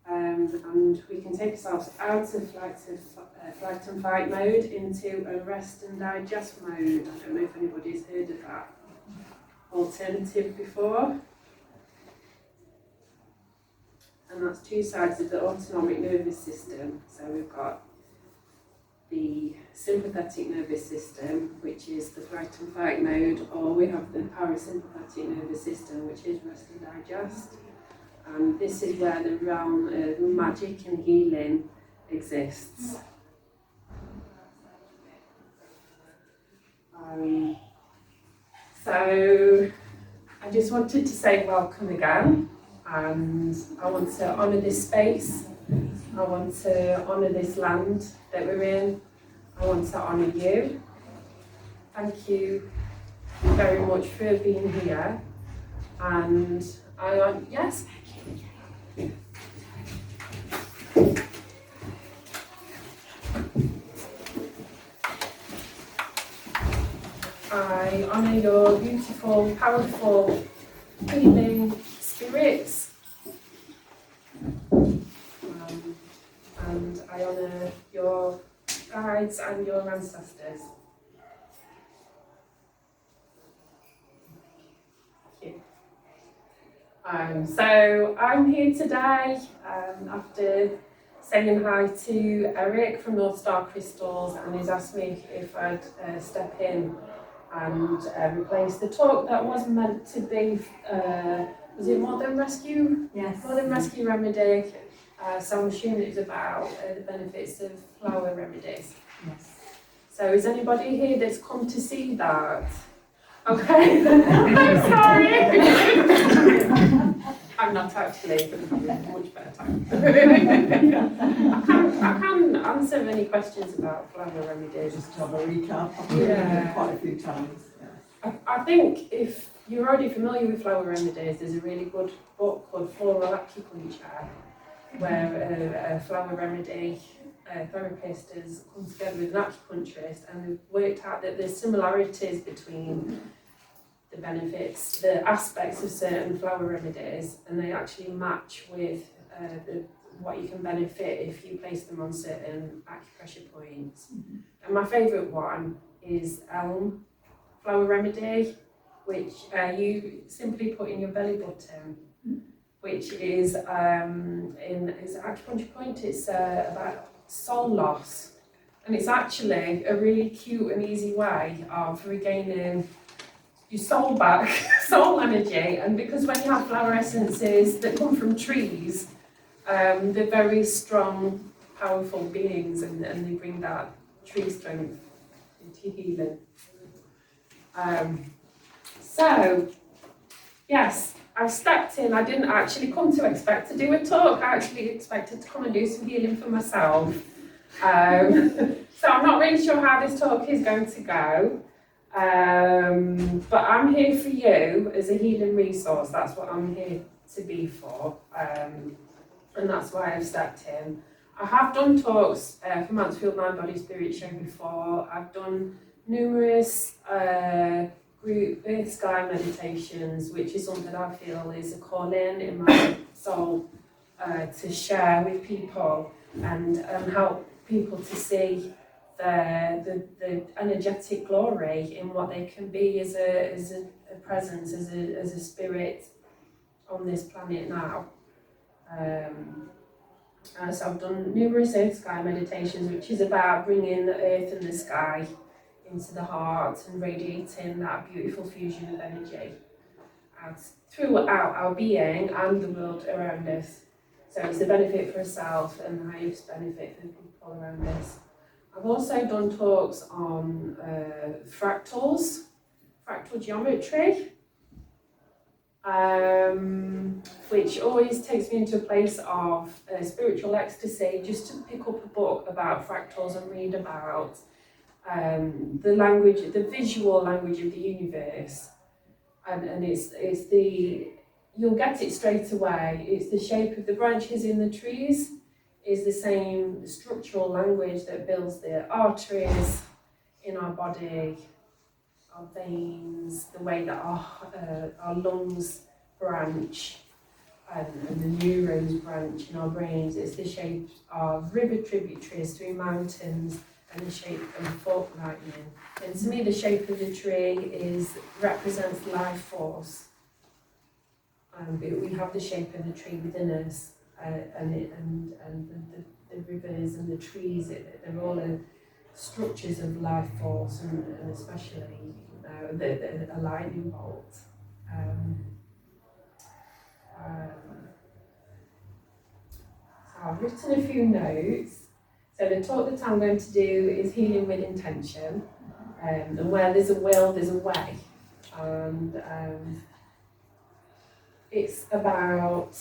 and we can take ourselves out of flight and fight mode into a rest and digest mode. I don't know if anybody's heard of that alternative before. And that's two sides of the autonomic nervous system. So we've got the sympathetic nervous system, which is the flight and fight mode, or we have the parasympathetic nervous system, which is rest and digest. And this is where the realm of magic and healing exists. So I just wanted to say welcome again, and I want to honour this space. I want to honour this land that we're in. I want to honour you. Thank you very much for being here. And yes. I honour your beautiful, powerful, healing spirits. And I honour your guides and your ancestors. Thank you. So I'm here today after saying hi to Eric from Northstar Crystals, and he's asked me if I'd step in and replace the talk that was meant to be, was it Modern Rescue? Yes. Modern Rescue Remedy. So I'm assuming it was about the benefits of flower remedies. Yes. So is anybody here that's come to see that? Okay. I'm sorry. I'm not actually, but I'm having a much better time. I can answer any questions about flower remedies. Just have a recap. Yeah. Quite a few times. Yeah. I think if you're already familiar with flower remedies, there's a really good book called Floral Acupuncture, where a flower remedy therapist has come together with an acupuncturist, and they've worked out that there's similarities between the benefits, the aspects of certain flower remedies, and they actually match with what you can benefit if you place them on certain acupressure points. And my favourite one is elm flower remedy, which you simply put in your belly button, which is it's an acupuncture point. It's about soul loss, and it's actually a really cute and easy way of regaining your soul back, soul energy. And because when you have flower essences that come from trees, they're very strong, powerful beings, and they bring that tree strength into healing. So, yes, I've stepped in. I didn't actually come to expect to do a talk. I actually expected to come and do some healing for myself. So I'm not really sure how this talk is going to go. But I'm here for you as a healing resource. That's what I'm here to be for. And that's why I've stepped in. I have done talks for Mansfield Mind Body Spirit Show before. I've done numerous group earth sky meditations, which is something I feel is a calling in my soul to share with people and help people to see the energetic glory in what they can be as a presence, as a spirit on this planet now. So I've done numerous earth sky meditations, which is about bringing the earth and the sky into the heart and radiating that beautiful fusion of energy out throughout our being and the world around us. So it's a benefit for ourselves and the highest benefit for the people around us. I've also done talks on fractals, fractal geometry, which always takes me into a place of spiritual ecstasy, just to pick up a book about fractals and read about the language, the visual language of the universe, and it's you'll get it straight away. It's the shape of the branches in the trees is the same structural language that builds the arteries in our body, our veins, the way that our lungs branch and the neurons branch in our brains. It's the shape of river tributaries through mountains and the shape of fault lightning. And to me, the shape of the tree represents life force. But we have the shape of the tree within us, and the rivers and the trees. They're all structures of life force, and especially a lightning bolt. So I've written a few notes. So the talk that I'm going to do is healing with intention, and where there's a will, there's a way. And it's about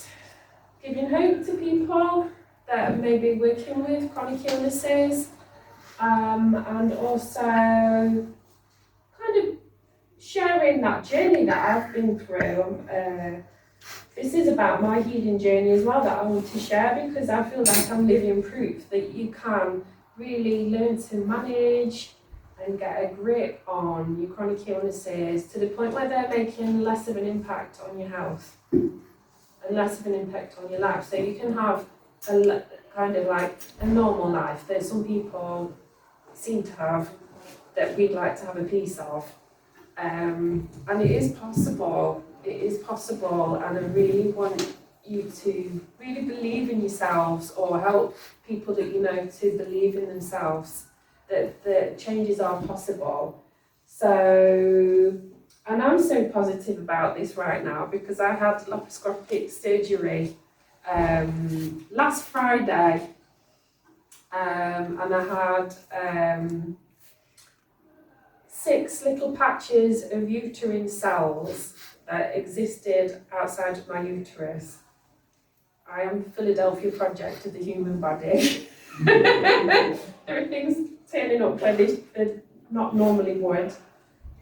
giving hope to people that may be working with chronic illnesses, and also kind of sharing that journey that I've been through. This is about my healing journey as well that I want to share, because I feel like I'm living proof that you can really learn to manage and get a grip on your chronic illnesses to the point where they're making less of an impact on your health and less of an impact on your life. So you can have a kind of like a normal life that some people seem to have, that we'd like to have a piece of. And it is possible. It is possible, and I really want you to really believe in yourselves, or help people that you know to believe in themselves, that changes are possible. So, and I'm so positive about this right now because I had laparoscopic surgery last Friday, and I had 6 little patches of uterine cells that existed outside of my uterus. I am the Philadelphia project of the human body. There are things turning up where they not normally would.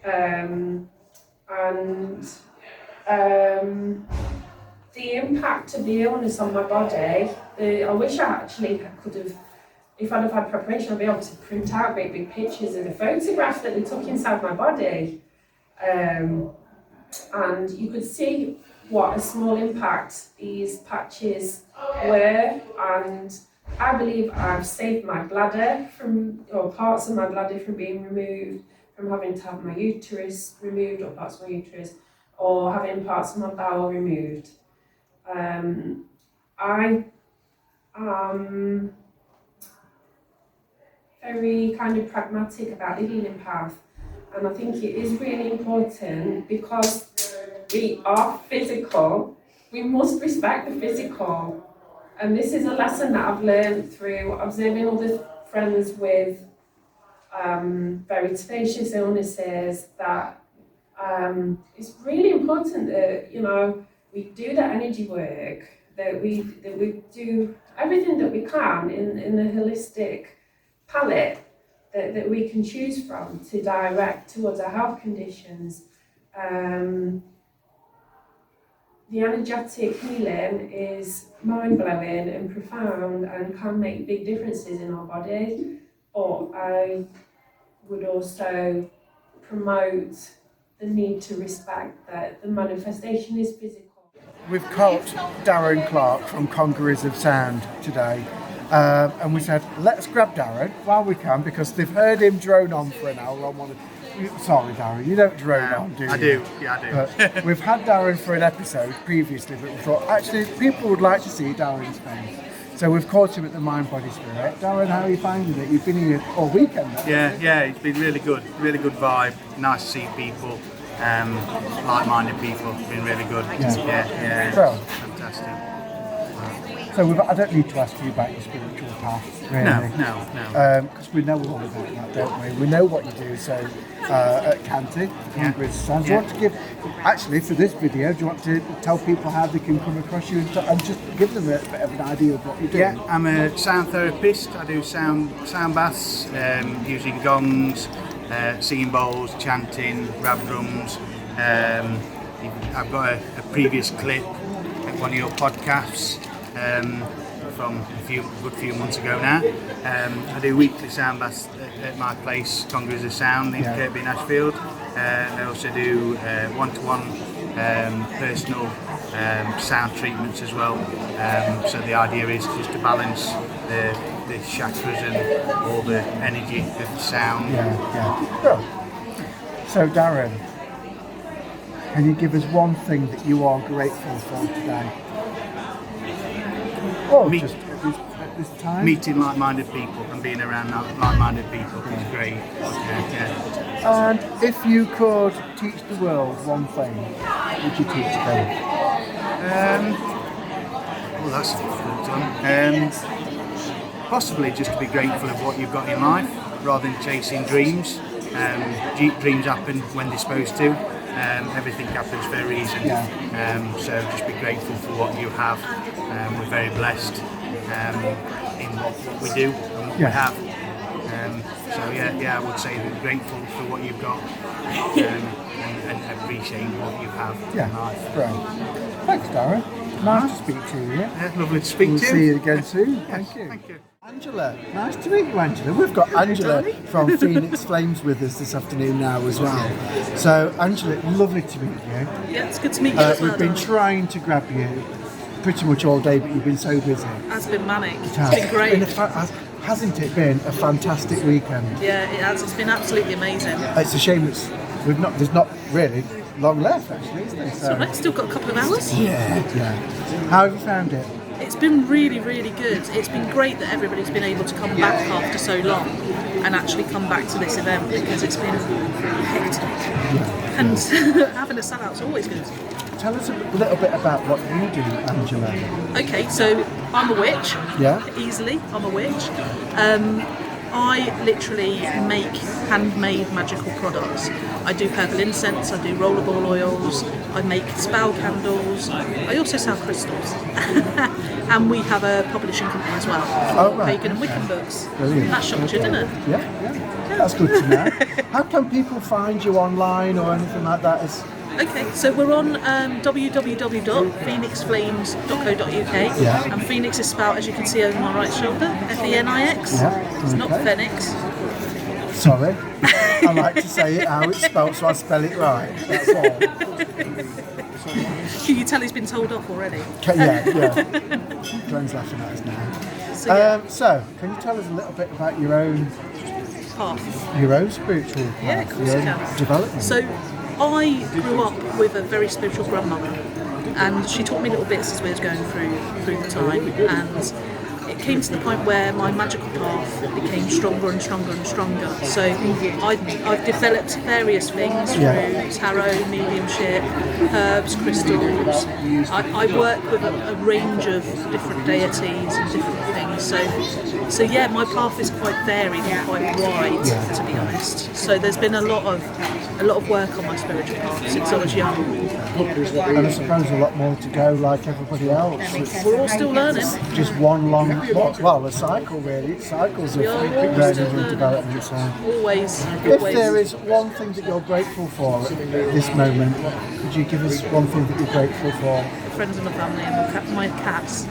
And and the impact of the illness on my body, I wish I actually could have, if I'd have had preparation, I'd be able to print out great big pictures of the photographs that they took inside my body. And you could see what a small impact these patches were, and I believe I've saved my bladder or parts of my bladder from being removed, from having to have my uterus removed, or parts of my uterus, or having parts of my bowel removed. I am very kind of pragmatic about the healing path, and I think it is really important because we are physical. We must respect the physical, and this is a lesson that I've learned through observing other friends with very tenacious illnesses, that it's really important that, you know, we do the energy work, that we do everything that we can in the holistic palette that we can choose from to direct towards our health conditions. The energetic healing is mind-blowing and profound and can make big differences in our body, but I would also promote the need to respect that the manifestation is physical. We've caught Darren Clark from Conquerors of Sound today, and we said, let's grab Darren while we can, because they've heard him drone on for an hour on one of... Sorry, Darren, you don't drone on, do you? I do, yeah, I do. But we've had Darren for an episode previously, but we thought, actually, people would like to see Darren's face. So we've caught him at the Mind Body Spirit. Darren, how are you finding it? You've been here all weekend, haven't you? Yeah, it's been really good vibe. Nice to see people, like-minded people. It's been really good. Yeah. Well, fantastic. So I don't need to ask you about your spiritual path, really. No. Because we know all about that, don't we? We know what you do. So at Canty, Congress Sound. Do you want to give, actually for this video, do you want to tell people how they can come across you and just give them a bit of an idea of what you do? Yeah, I'm a sound therapist. I do sound baths, using gongs, singing bowls, chanting, rap drums. I've got a previous clip at one of your podcasts. From a good few months ago now. I do weekly sound baths at my place, Conquerors of Sound in Kirkby, Nashfield. I also do one-to-one personal sound treatments as well. So the idea is just to balance the chakras and all the energy of the sound. Cool. So Darren, can you give us one thing that you are grateful for today? Just at this time? Meeting like-minded people and being around like-minded people is great. And if you could teach the world one thing, what would you teach them? Well, that's a difficult one. Possibly just to be grateful of what you've got in life, rather than chasing dreams. Dreams happen when they're supposed to. Everything happens for a reason. So just be grateful for what you have. We're very blessed in what we do and what we have. I would say that grateful for what you've got and appreciate what you have in life. Great. Thanks, Darren. Nice to speak to you. Yeah, lovely to speak to you. We'll see you again soon. Thank you. Angela, nice to meet you, Angela. We've got Angela from Phoenix Flames with us this afternoon now as well. So, Angela, lovely to meet you. Yeah, it's good to meet you as well. We've been trying to grab you pretty much all day, but you've been so busy. It's been manic. It's been great. Hasn't it been a fantastic weekend? Yeah, it has. It's been absolutely amazing. It's a shame there's not really long left, actually, isn't there? So I've still got a couple of hours. Yeah. How have you found it? It's been really, really good. It's been great that everybody's been able to come back after so long and actually come back to this event, because it's been hectic. And having a sellout's always good. Tell us a little bit about what you do, Angela. Okay, so I'm a witch. Yeah. Easily, I'm a witch. I literally make handmade magical products. I do herbal incense, I do rollerball oils, I make spell candles, I also sell crystals. And we have a publishing company as well, Pagan and Wiccan books. Brilliant. That shocked you, didn't it? Yeah. That's good to know. How can people find you online or anything like that? Okay, so we're on www.phoenixflames.co.uk, and Phoenix is spelled, as you can see over my right shoulder, F-E-N-I-X. It's not Phoenix. Sorry, I like to say it how it's spelled, so I spell it right. That's all. Can you tell he's been told off already? Yeah. Glenn's laughing at us now. So, can you tell us a little bit about your own path? Your own spiritual path, Yeah, of course your I own can. development? So, I grew up with a very spiritual grandmother, and she taught me little bits as we was going through the time, and it came to the point where my magical path became stronger and stronger and stronger. So I've developed various things through tarot, mediumship, herbs, crystals. I work with a range of different deities and different things. So yeah, my path is quite varied and quite wide, to be honest. So there's been a lot of work on my spiritual path since I was young. And I suppose a lot more to go, like everybody else. We're all still learning. Just one long, well, a cycle really. It's cycles of learning and development. So. Always. If there is one thing that you're grateful for at this moment, could you give us one thing that you're grateful for? Friends and my family and my cats.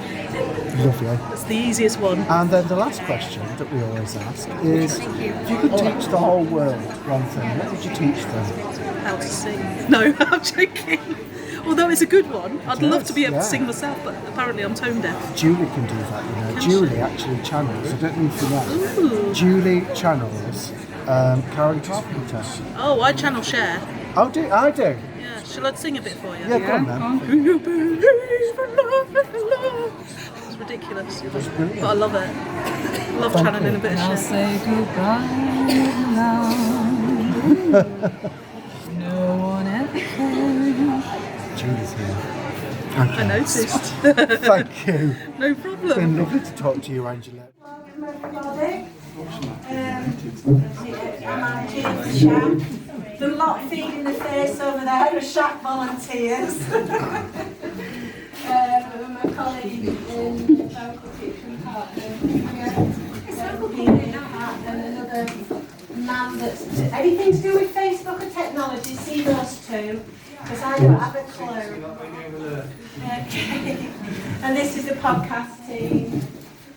Lovely. That's the easiest one. And then the last question that we always ask is, if you could teach the whole world one thing, what would you teach them? How to sing. No, I'm joking. Although it's a good one. I'd love to be able to sing myself, but apparently I'm tone deaf. Julie can do that, you know. Julie actually channels, I don't know if you know. Ooh. Julie channels Karen Carpenter. Oh, I channel Cher. Oh, I do? Yeah, shall I sing a bit for you? Yeah, go on then. Do you believe in love? It's ridiculous, but I love it. I love channeling a bit of Cher. I'll say goodbye now. No one ever cares. Julie's here. I noticed. Thank you. No problem. It's been lovely to talk to you, Angela. Welcome everybody. I'm Angela. The lot feeding the face over there are shack volunteers. My colleague in the vocal teaching partner, and another man that's anything to do with Facebook and technology. See those two, because I don't have a clue. Okay. And this is the podcast team.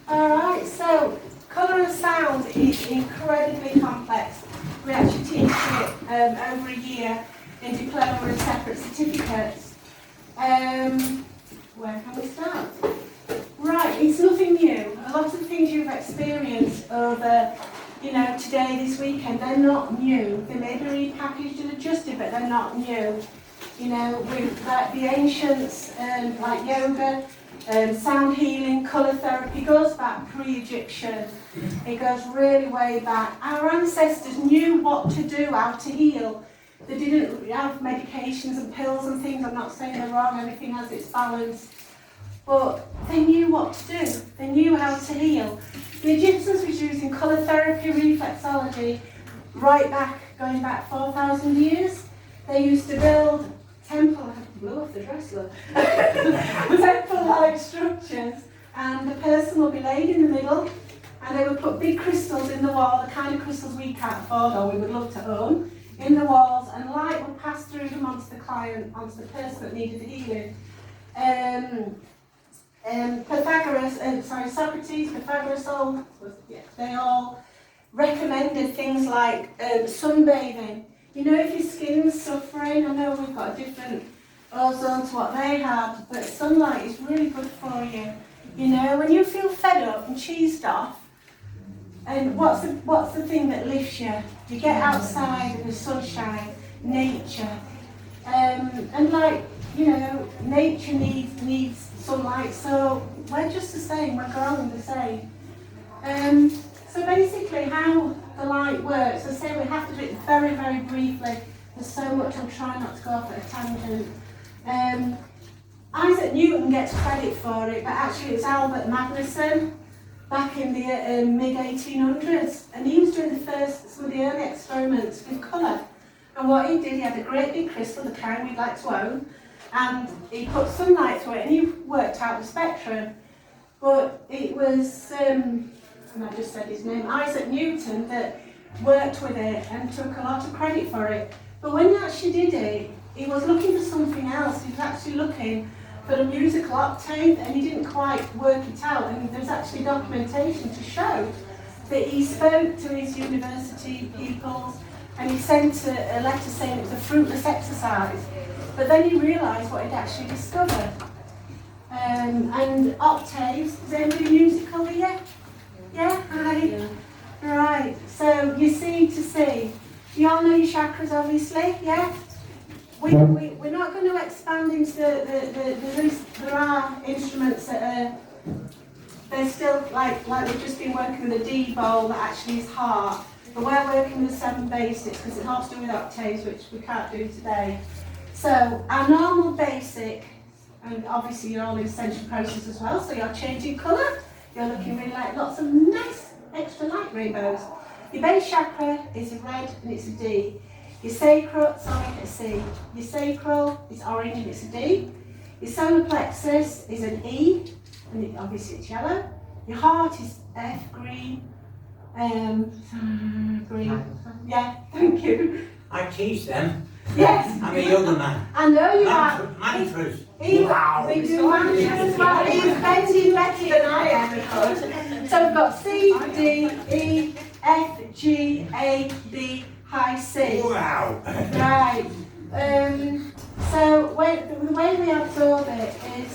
Alright, so colour and sound is incredibly complex. We actually teach it over a year in diploma and separate certificates. Where can we start? Right, it's nothing new. A lot of the things you've experienced over, today, this weekend, they're not new. They may be repackaged and adjusted, but they're not new. With like the ancients, like yoga, sound healing, colour therapy, goes back pre-Egyptian. It goes really way back. Our ancestors knew what to do, how to heal. They didn't have medications and pills and things. I'm not saying they're wrong, everything has its balance. But they knew what to do. They knew how to heal. The Egyptians was using colour therapy, reflexology, going back 4,000 years. They used to build temple-like structures, and the person will be laid in the middle, and they would put big crystals in the wall, the kind of crystals we can't afford or we would love to own, in the walls, and light would pass through them onto the client, onto the person that needed the healing. Socrates, Pythagoras, they all recommended things like sunbathing. If your skin's suffering, I know we've got a different ozone to what they had, but sunlight is really good for you. When you feel fed up and cheesed off, and what's the thing that lifts you? You get outside in the sunshine, nature, nature needs sunlight. So we're just the same. We're growing the same. So basically, how the light works, I say we have to do it very, very briefly. There's so much, I'm trying not to go off at a tangent. Isaac Newton gets credit for it, but actually it's Albert Magnuson back in the mid-1800s, and he was doing some of the early experiments with colour. And what he did, he had a great big crystal, the kind we'd like to own, and he put sunlight through it, and he worked out the spectrum. But it was, and I just said his name, Isaac Newton, that worked with it and took a lot of credit for it. But when he actually did it, he was looking for something else. He was actually looking for a musical octave, and he didn't quite work it out. And there's actually documentation to show that he spoke to his university pupils, and he sent a letter saying it was a fruitless exercise. But then he realised what he'd actually discovered. And octaves, is anybody musical here? Yeah? Hi. Right, so you see to see. You all know your chakras, obviously, yeah? We're not going to expand into there are instruments that are, they're still, like we've just been working with a D bowl that actually is heart. But we're working with 7 basics because it has to do with octaves, which we can't do today. So our normal basic, and obviously you're all in ascension process as well, so you're changing colour, you're looking really like lots of nice extra light rainbows. Your base chakra is a red and it's a D. Your sacral, sorry, a C. Your sacral is orange and it's a D. Your solar plexus is an E, and obviously it's yellow. Your heart is F, green. Green. Yeah, thank you. I teach them. Yes. I'm a yoga man. I know you are. Mantras. Wow. We do mantras. Well, he's better than I am, of course. So we've got C, D, E, F, G, A, B, high C. Wow. Right. So the way we absorb it is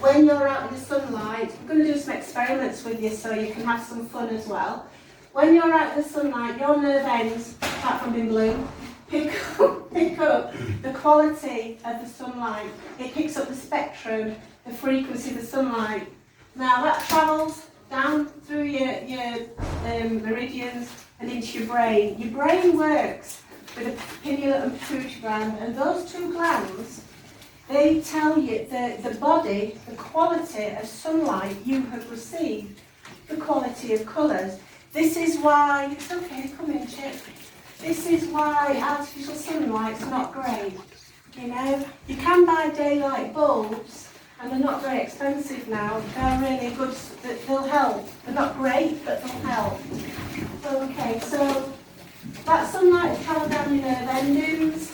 when you're out in the sunlight, I'm going to do some experiments with you so you can have some fun as well. When you're out in the sunlight, your nerve ends, apart from being blue, pick up the quality of the sunlight. It picks up the spectrum, the frequency of the sunlight. Now that travels down through your meridians and into your brain. Your brain works with a pineal and pituitary gland, and those 2 glands, they tell you the body, the quality of sunlight you have received, the quality of colours. This is why, it's okay, come in, Chip. This is why artificial sunlight's not great. You know, you can buy daylight bulbs, and they're not very expensive now. They're really good, they'll help. They're not great, but they'll help. Okay, so that sunlight has travelled down your nerve endings,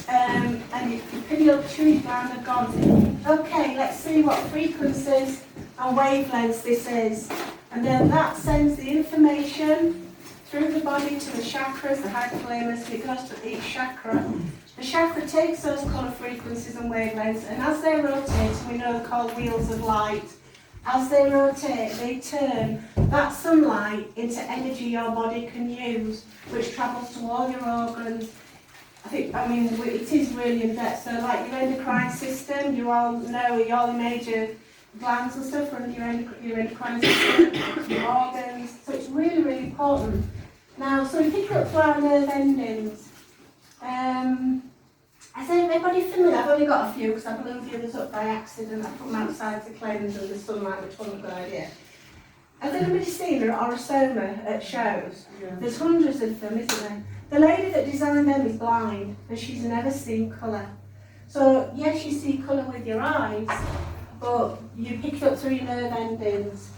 and your pineal pituitary gland have gone. Okay, let's see what frequencies and wavelengths this is. And then that sends the information through the body to the chakras, the hypothalamus, and it goes to each chakra. The chakra takes those colour frequencies and wavelengths, and as they rotate, we know they're called wheels of light, as they rotate, they turn that sunlight into energy your body can use, which travels to all your organs. It is really in depth. So like your endocrine system, you all know all the major glands and stuff run your endocrine system, your organs. So it's really, really important. Now, so we pick up through our nerve endings. Is everybody familiar? I've only got a few because I blew the others up by accident. I put them outside to cleanse in the sunlight, which wasn't a good idea. Has anybody seen an orosoma at shows? Yeah. There's hundreds of them, isn't there? The lady that designed them is blind and she's never seen colour. So yes, you see colour with your eyes, but you pick it up through your nerve endings.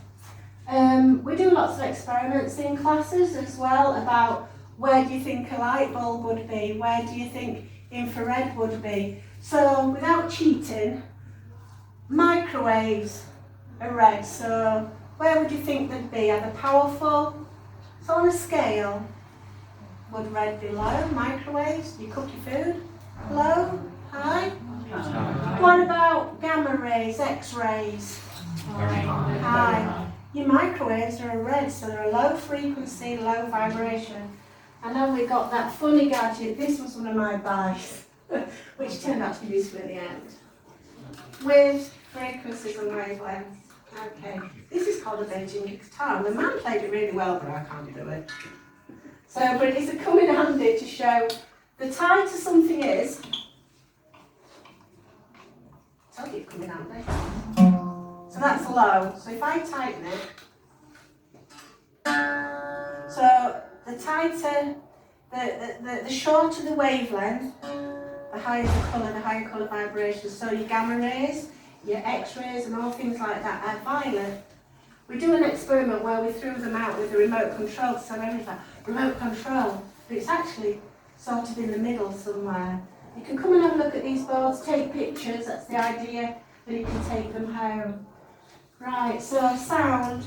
We do lots of experiments in classes as well about where do you think a light bulb would be, where do you think infrared would be. So without cheating, microwaves are red, so where would you think they'd be? Are they powerful? So on a scale, would red be low? Microwaves? You cook your food? Low? High? What about gamma rays, X-rays? High. Your microwaves are a red, so they're a low frequency, low vibration. And then we got that funny gadget. This was one of my buys, which turned out to be useful in the end. With frequencies and wavelengths. Okay, this is called a Beijing guitar. The man played it really well, but I can't do it. So, but it's come in handy to show the tighter something is. I told you it's come in handy. So that's low. So if I tighten it, so the tighter, the shorter the wavelength, the higher the colour vibration. So your gamma rays, your X-rays and all things like that are violet. We do an experiment where we threw them out with a remote control, so everything like remote control, but it's actually sort of in the middle somewhere. You can come and have a look at these boards, take pictures, that's the idea, then you can take them home. Right, so sound,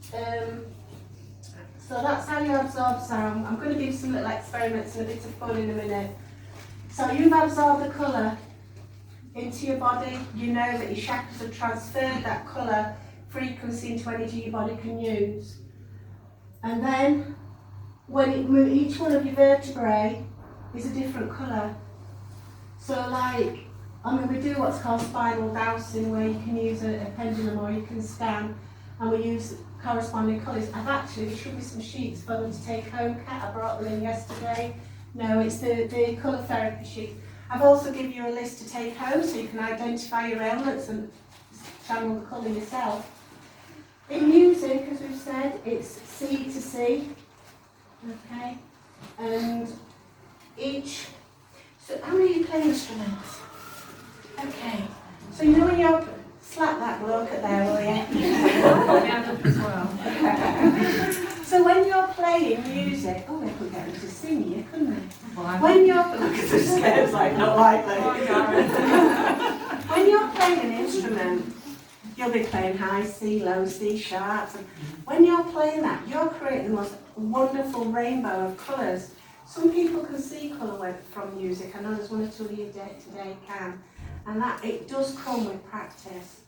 so that's how you absorb sound. I'm going to do some little experiments and a bit of fun in a minute. So you've absorbed the colour into your body, you know that your chakras have transferred that colour, frequency into energy your body can use. And then, when it moves, each one of your vertebrae is a different colour. So like, we do what's called spinal dowsing, where you can use a pendulum or you can scan, and we use corresponding colours. There should be some sheets for them to take home, Kat, I brought them in yesterday. No, it's the colour therapy sheet. I've also given you a list to take home so you can identify your ailments and channel the colour yourself. In music, as we've said, it's C to C, okay? And so how many of you play instruments? Okay, so you know when you're, slap that bloke at there, will you? So when you're playing music, oh, they could get them to sing you, couldn't they? When you're, look at the scares, like, not likely. When you're playing an instrument, you'll be playing high C, low C, sharps. And when you're playing that, you're creating the most wonderful rainbow of colours. Some people can see colour from music. I know there's one or two of you today can. And that, it does come with practice.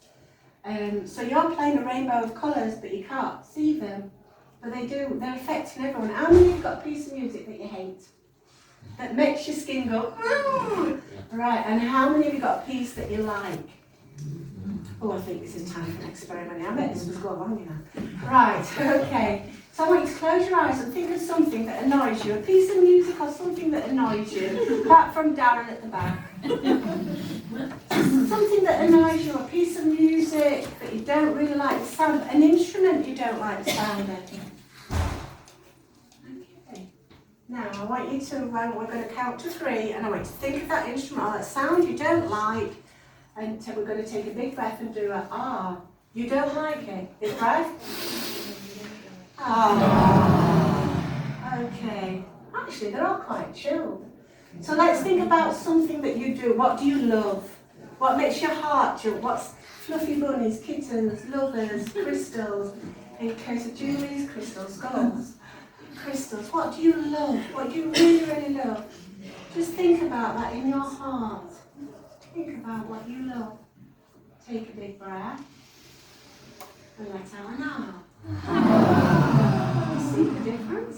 So you're playing a rainbow of colours, but you can't see them. But they're affecting everyone. How many of you have got a piece of music that you hate? That makes your skin go, ooh! Right, and how many of you got a piece that you like? Oh, I think this is time for an experiment. I bet this was going on, you know. Right, okay. So I want you to close your eyes and think of something that annoys you. A piece of music or something that annoys you. Apart from Darren at the back. Something that annoys you, a piece of music that you don't really like the sound of, an instrument you don't like the sound of. Okay. Now I want you to, we're going to count to 3 and I want you to think of that instrument or that sound you don't like. And so we're going to take a big breath and do a ah. You don't like it? Big breath. Ah. Okay. Actually, they're all quite chilled. So let's think about something that you do. What do you love? What makes your heart jump? What's fluffy bunnies, kittens, lovers, crystals? In case of Julie's, crystals, skulls. Crystals. What do you love? What do you really, really love? Just think about that in your heart. Think about what you love. Take a big breath. And let out an ah. You see the difference?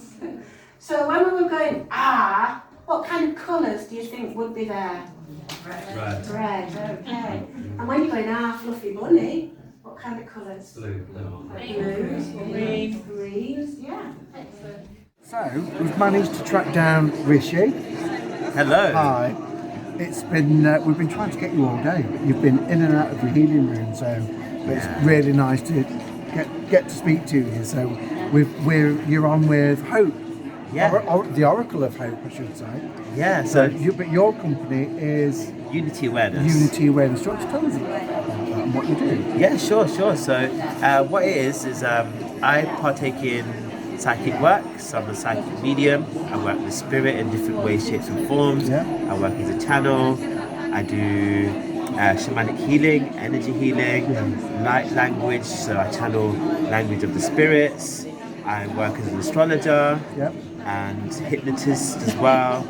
So when we were going ah, what kind of colours do you think would be there? Red. Red, okay. And when you're going ah, fluffy bunny, what kind of colours? Blue. Blues, greens. Greens, yeah. Excellent. So, we've managed to track down Rishi. Hello. Hi. It's been, we've been trying to get you all day, but you've been in and out of your healing room, so it's really nice to get to speak to you. So you're on with Hope, the Oracle of Hope, I should say. Yeah. But your company is Unity Awareness. Unity Awareness. Do you want to tell us a little bit about that and what you do? Yeah, sure. So what it is I partake in psychic work, so I'm a psychic medium. I work with spirit in different ways, shapes and forms. I work as a channel. I do shamanic healing, energy healing, light language, so I channel language of the spirits. I work as an astrologer and hypnotist as well.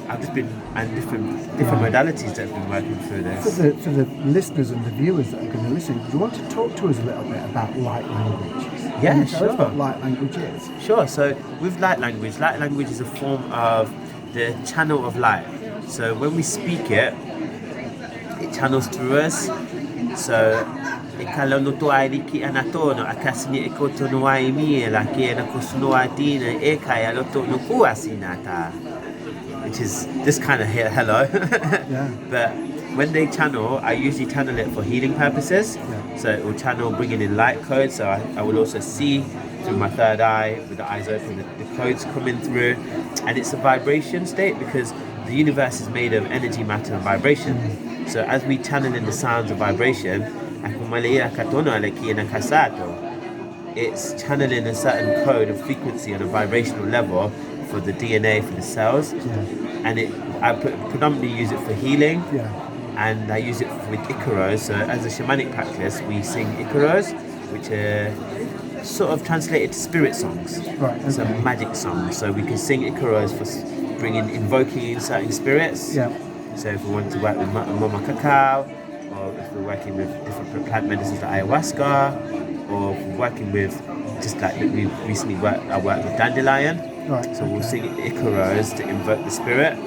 I've just been and different modalities that have been working through this. For the listeners and the viewers that are going to listen, do you want to talk to us a little bit about light language? Yeah, Tell us what light language is. Sure. So with light language is a form of the channel of light. So when we speak it channels through us. So ikala no to ai liki anatono akasini ekoto no ai mi la ke na kosuno atina e kai aloto no kuasinata, which is this kind of hello. But when they channel, I usually channel it for healing purposes. So it will channel bringing in light codes. So I will also see through my third eye with the eyes open the codes coming through, and it's a vibration state because the universe is made of energy, matter and vibration. So as we channel in the sounds of vibration, it's channeling a certain code of frequency on a vibrational level for the DNA for the cells, and I predominantly use it for healing. And I use it with Icaros. So as a shamanic practice, we sing Icaros, which are sort of translated to spirit songs. So magic songs. So we can sing Icaros for invoking in certain spirits. So if we want to work with Mama Cacao, or if we're working with different plant medicines like ayahuasca, or if we're working with, just like we recently I worked with dandelion. So we'll sing Icaros to invoke the spirit.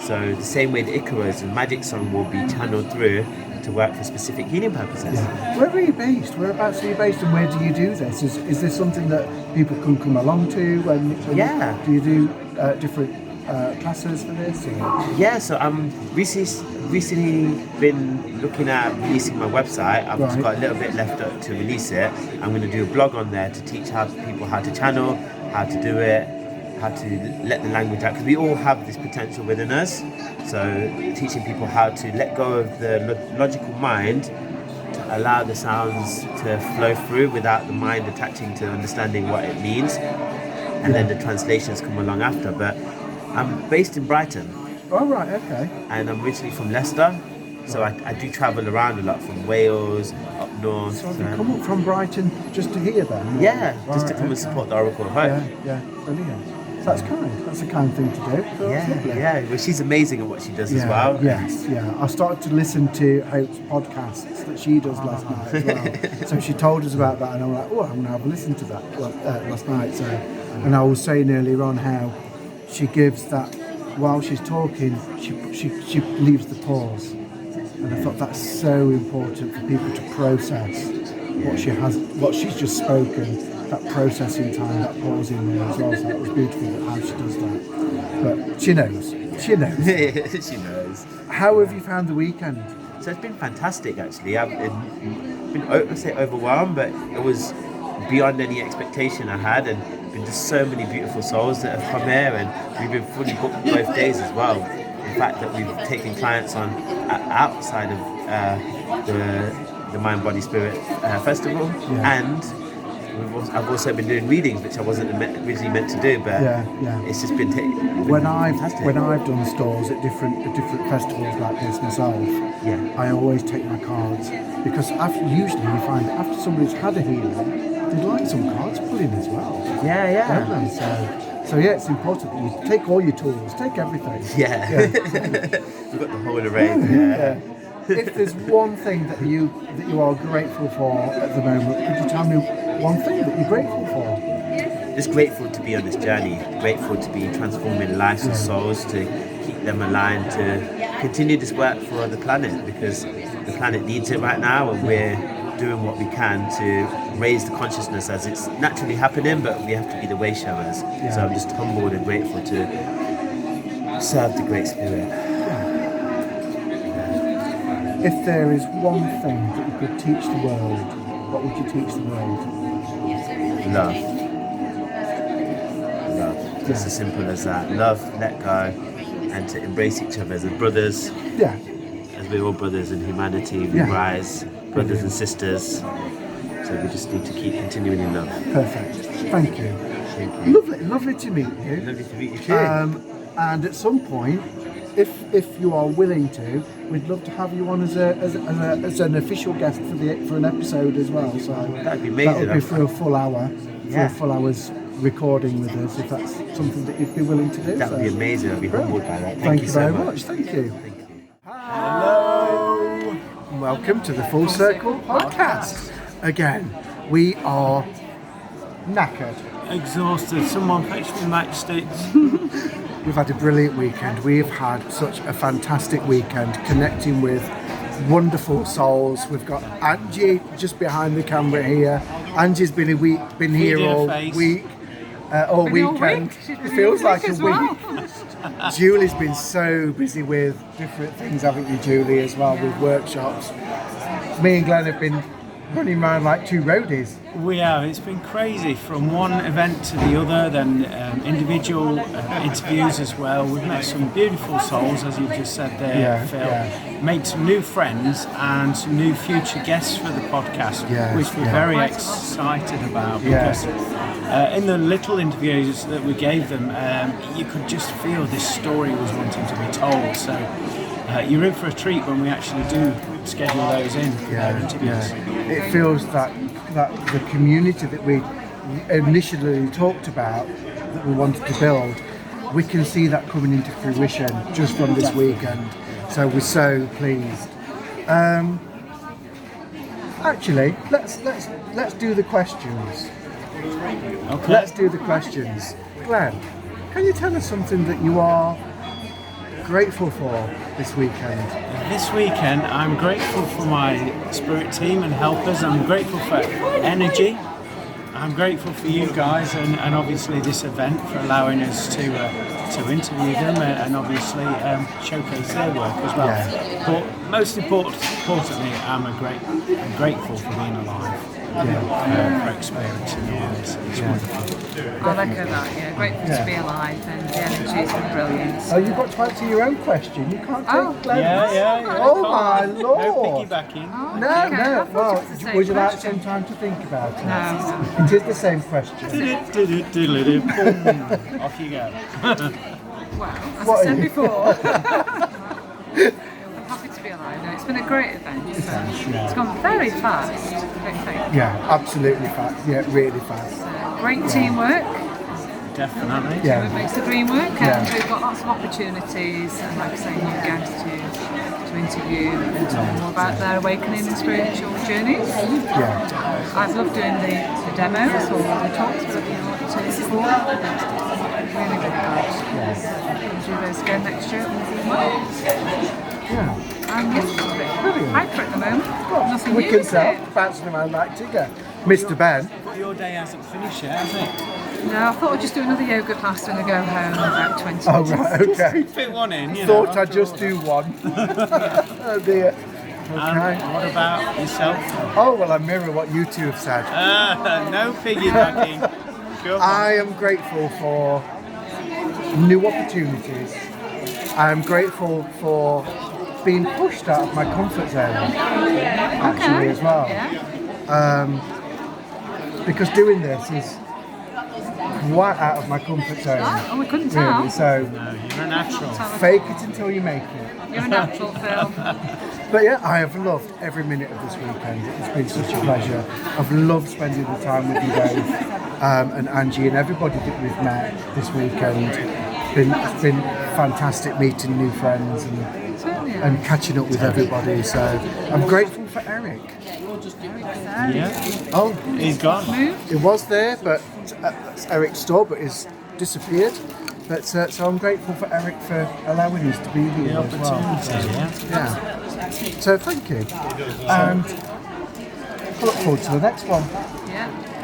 So the same way the Icaros and magic song will be channeled through to work for specific healing purposes. Where are you based? Whereabouts are you based, and where do you do this? Is this something that people can come along to? Do you do different classes for this? Yeah, so I'm recently been looking at releasing my website. I've just got a little bit left to release it. I'm going to do a blog on there to teach people how to channel, how to do it, how to let the language out, because we all have this potential within us. So teaching people how to let go of the logical mind to allow the sounds to flow through without the mind attaching to understanding what it means, and then the translations come along after. But I'm based in Brighton. Oh, right, okay. And I'm originally from Leicester, so I do travel around a lot, from Wales, up north. So have you come up from Brighton just to hear them? Just to come and support the Oracle of Hope. Yeah, brilliant. So that's kind. That's a kind thing to do. So Well, she's amazing at what she does as well. Yes, I started to listen to Hope's podcasts that she does last night as well. So she told us about that, and I'm like, I'm going to have a listen to that last night. So, and I was saying earlier on how she gives that, while she's talking, she leaves the pause, and I thought that's so important for people to process what she's just spoken. That processing time, that pause in there as well. So that was beautiful how she does that. But she knows. She knows. How have you found the weekend? So it's been fantastic, actually. I've been I say overwhelmed, but it was beyond any expectation I had, and been just so many beautiful souls that have come here, and we've been fully booked both days as well. In fact, that we've taken clients on outside of the Mind Body Spirit Festival, and I've also been doing readings, which I wasn't originally meant to do, but it's just been when I've done stalls at different festivals like this myself, I always take my cards, because usually you find after somebody's had a healing, they'd like some cards pulling as well. Don't they? So it's important that you take all your tools, take everything. We've got the whole array. If there's one thing that you are grateful for at the moment, could you tell me one thing that you're grateful for? Just grateful to be on this journey, grateful to be transforming lives and souls, to keep them aligned, to continue this work for the planet, because the planet needs it right now, and we're doing what we can to raise the consciousness as it's naturally happening, but we have to be the way showers. So I'm just humbled and grateful to serve the Great Spirit. If there is one thing that you could teach the world, what would you teach the world? Love. Just as simple as that. Love, let go, and to embrace each other as brothers. As we're all brothers in humanity, we rise, brothers and sisters. So we just need to keep continuing in love. Perfect. Thank you. Lovely to meet you. Lovely to meet you too. And at some point, if you are willing to, we'd love to have you on as an official guest for an episode as well. So that'd be amazing. That would be for a full hour, for a full hour's recording with us, if that's something that you'd be willing to do. That would be amazing. I'd be humbled by that. Thank you so very much. Thank you. Hello. Welcome to the Full Circle podcast. Again, we are knackered. Exhausted. Someone fetch me matchsticks. We've had a brilliant weekend. We've had such a fantastic weekend connecting with wonderful souls. We've got Angie just behind the camera here. Angie's been here all week. All weekend. It feels like a week. Julie's been so busy with different things, haven't you, Julie, as well, with workshops. Me and Glenn have been running around like two roadies. We have. It's been crazy from one event to the other, then individual interviews as well. We've met some beautiful souls, as you just said there, Phil. Made some new friends and some new future guests for the podcast, which we're very excited about because in the little interviews that we gave them, you could just feel this story was wanting to be told. So you're in for a treat when we actually do schedule those in. Interviews. It feels that the community that we initially talked about, that we wanted to build, we can see that coming into fruition just from this weekend. So we're so pleased. Actually, let's do the questions. Okay. Let's do the questions. Glenn, can you tell us something that you are grateful for this weekend? This weekend, I'm grateful for my spirit team and helpers. I'm grateful for energy. I'm grateful for you guys and obviously this event for allowing us to interview them and obviously showcase their work as well. But most importantly, I'm grateful for being alive. For experiencing all this. It's wonderful. I echo that, grateful to be alive and the energy has been brilliant. Oh, you've got to answer your own question. You can't take Glenn. Yeah. Oh my lord. No piggybacking. No. Well, would you like some time to think about it? No. It is the same question. Boom. Off you go. Well, as I said before, I'm happy to be alive. No, it's been a great event. It's gone very fast. Yeah, absolutely fast. Yeah, really fast. Great teamwork. Definitely. It makes the dream work, and we've got lots of opportunities, and like I say, new guests to interview and talk more about their awakening and spiritual journeys. I've loved doing the demos or the talks, whatever you want to call it. Really good guys. Do those again next year. Hyper at the moment. Nothing We new, can is tell, it? bouncing around like Tigger. Mr. Ben. But your day hasn't finished yet, has it? No, I thought I'd just do another yoga class when I go home in about 20 Oh, minutes. right, okay. Fit one in, you Thought know. I'd just do one. Oh dear. Okay. What about yourself? Oh, well, I mirror what you two have said. No piggybacking. I am grateful for new opportunities. I am grateful for being pushed out of my comfort zone, actually, as well. Because doing this is quite out of my comfort zone. Oh, we couldn't tell. Really. So, you're a natural. Fake it until you make it. You're a natural, Phil. But yeah, I have loved every minute of this weekend. It's been such a pleasure. I've loved spending the time with you both, and Angie and everybody that we've met this weekend. It's been fantastic meeting new friends and catching up with everybody. So I'm grateful for Eric. Yeah. Oh, he's gone. It was there, but it's Eric's store, but it's disappeared. But so I'm grateful for Eric for allowing us to be here The as well. opportunity, Yeah. So thank you, and I look forward to the next one.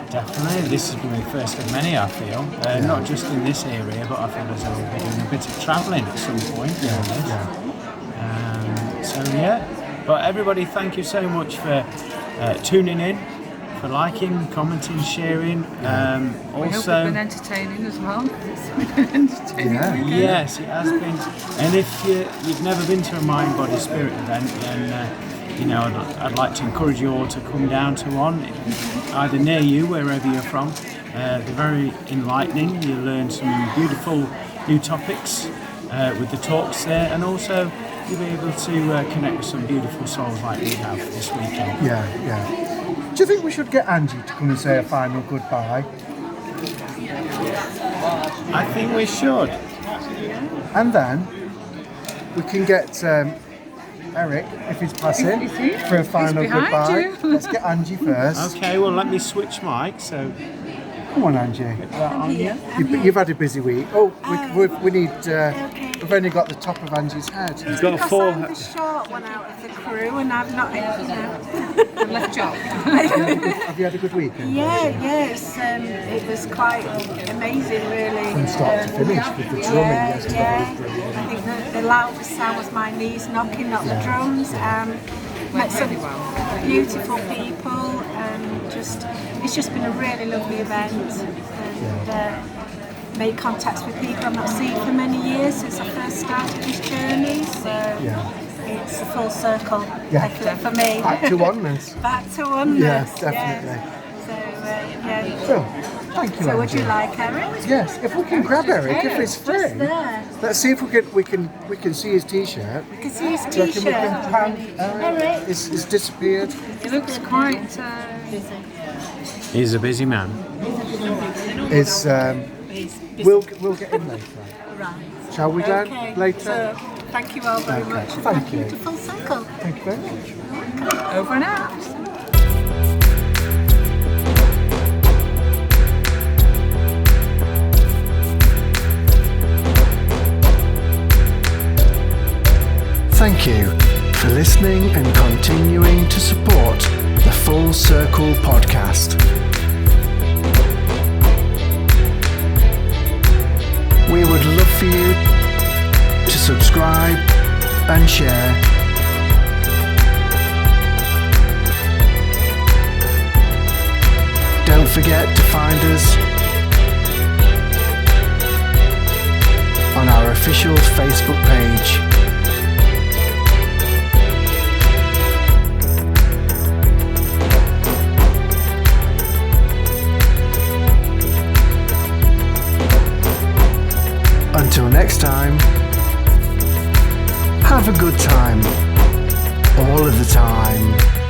Definitely. This has been the first of many, I feel. Not just in this area, but I feel as though we'll be doing a bit of travelling at some point. But everybody, thank you so much for tuning in, for liking, commenting, sharing. We hope it's Also, been entertaining as well. It's been entertaining weekend. yes, it has been. And if you've never been to a Mind Body Spirit event, then I'd like to encourage you all to come down to one, either near you, wherever you're from. They're very enlightening. You learn some beautiful new topics with the talks there, and also you'll be able to connect with some beautiful souls like we have this weekend. Yeah. Do you think we should get Angie to come and say a final goodbye? I think we should. And then we can get Eric, if he's passing, for a final behind goodbye. you. Let's get Angie first. Okay, well, let me switch mics. So, come on, Angie. You've had a busy week. Oh, we need. We've only got the top of Angie's head. You've got a full. I'm the short one out of the crew, and I've not, left job. Have you had a good weekend? Yes. It was quite amazing, really. From start to finish with the drumming yesterday. I think the loudest sound was my knees knocking, not the drums. met some really well. beautiful people, and it's just been a really lovely event. And made contacts with people I've not seen for many years since I first started this journey. So it's a full circle for me. Back to oneness. Back to oneness. Yes, definitely. So, thank you. So would Angie. you like Eric? Yes, if we can grab Eric, if it's free. Just there. Let's see if we can see his T-shirt. We can see his Do you reckon we T-shirt. can pan Eric? It's disappeared. He looks quite busy. He's a busy man. It's we'll get him later. Right. Shall we, Glenn? Okay. Later. So, thank you all very Okay. much. Thank you. To Full Circle. Thank you very much. Over and out. Thank you for listening and continuing to support the Full Circle podcast. We would love for you to subscribe and share. Don't forget to find us on our official Facebook page. Until next time, have a good time, all of the time.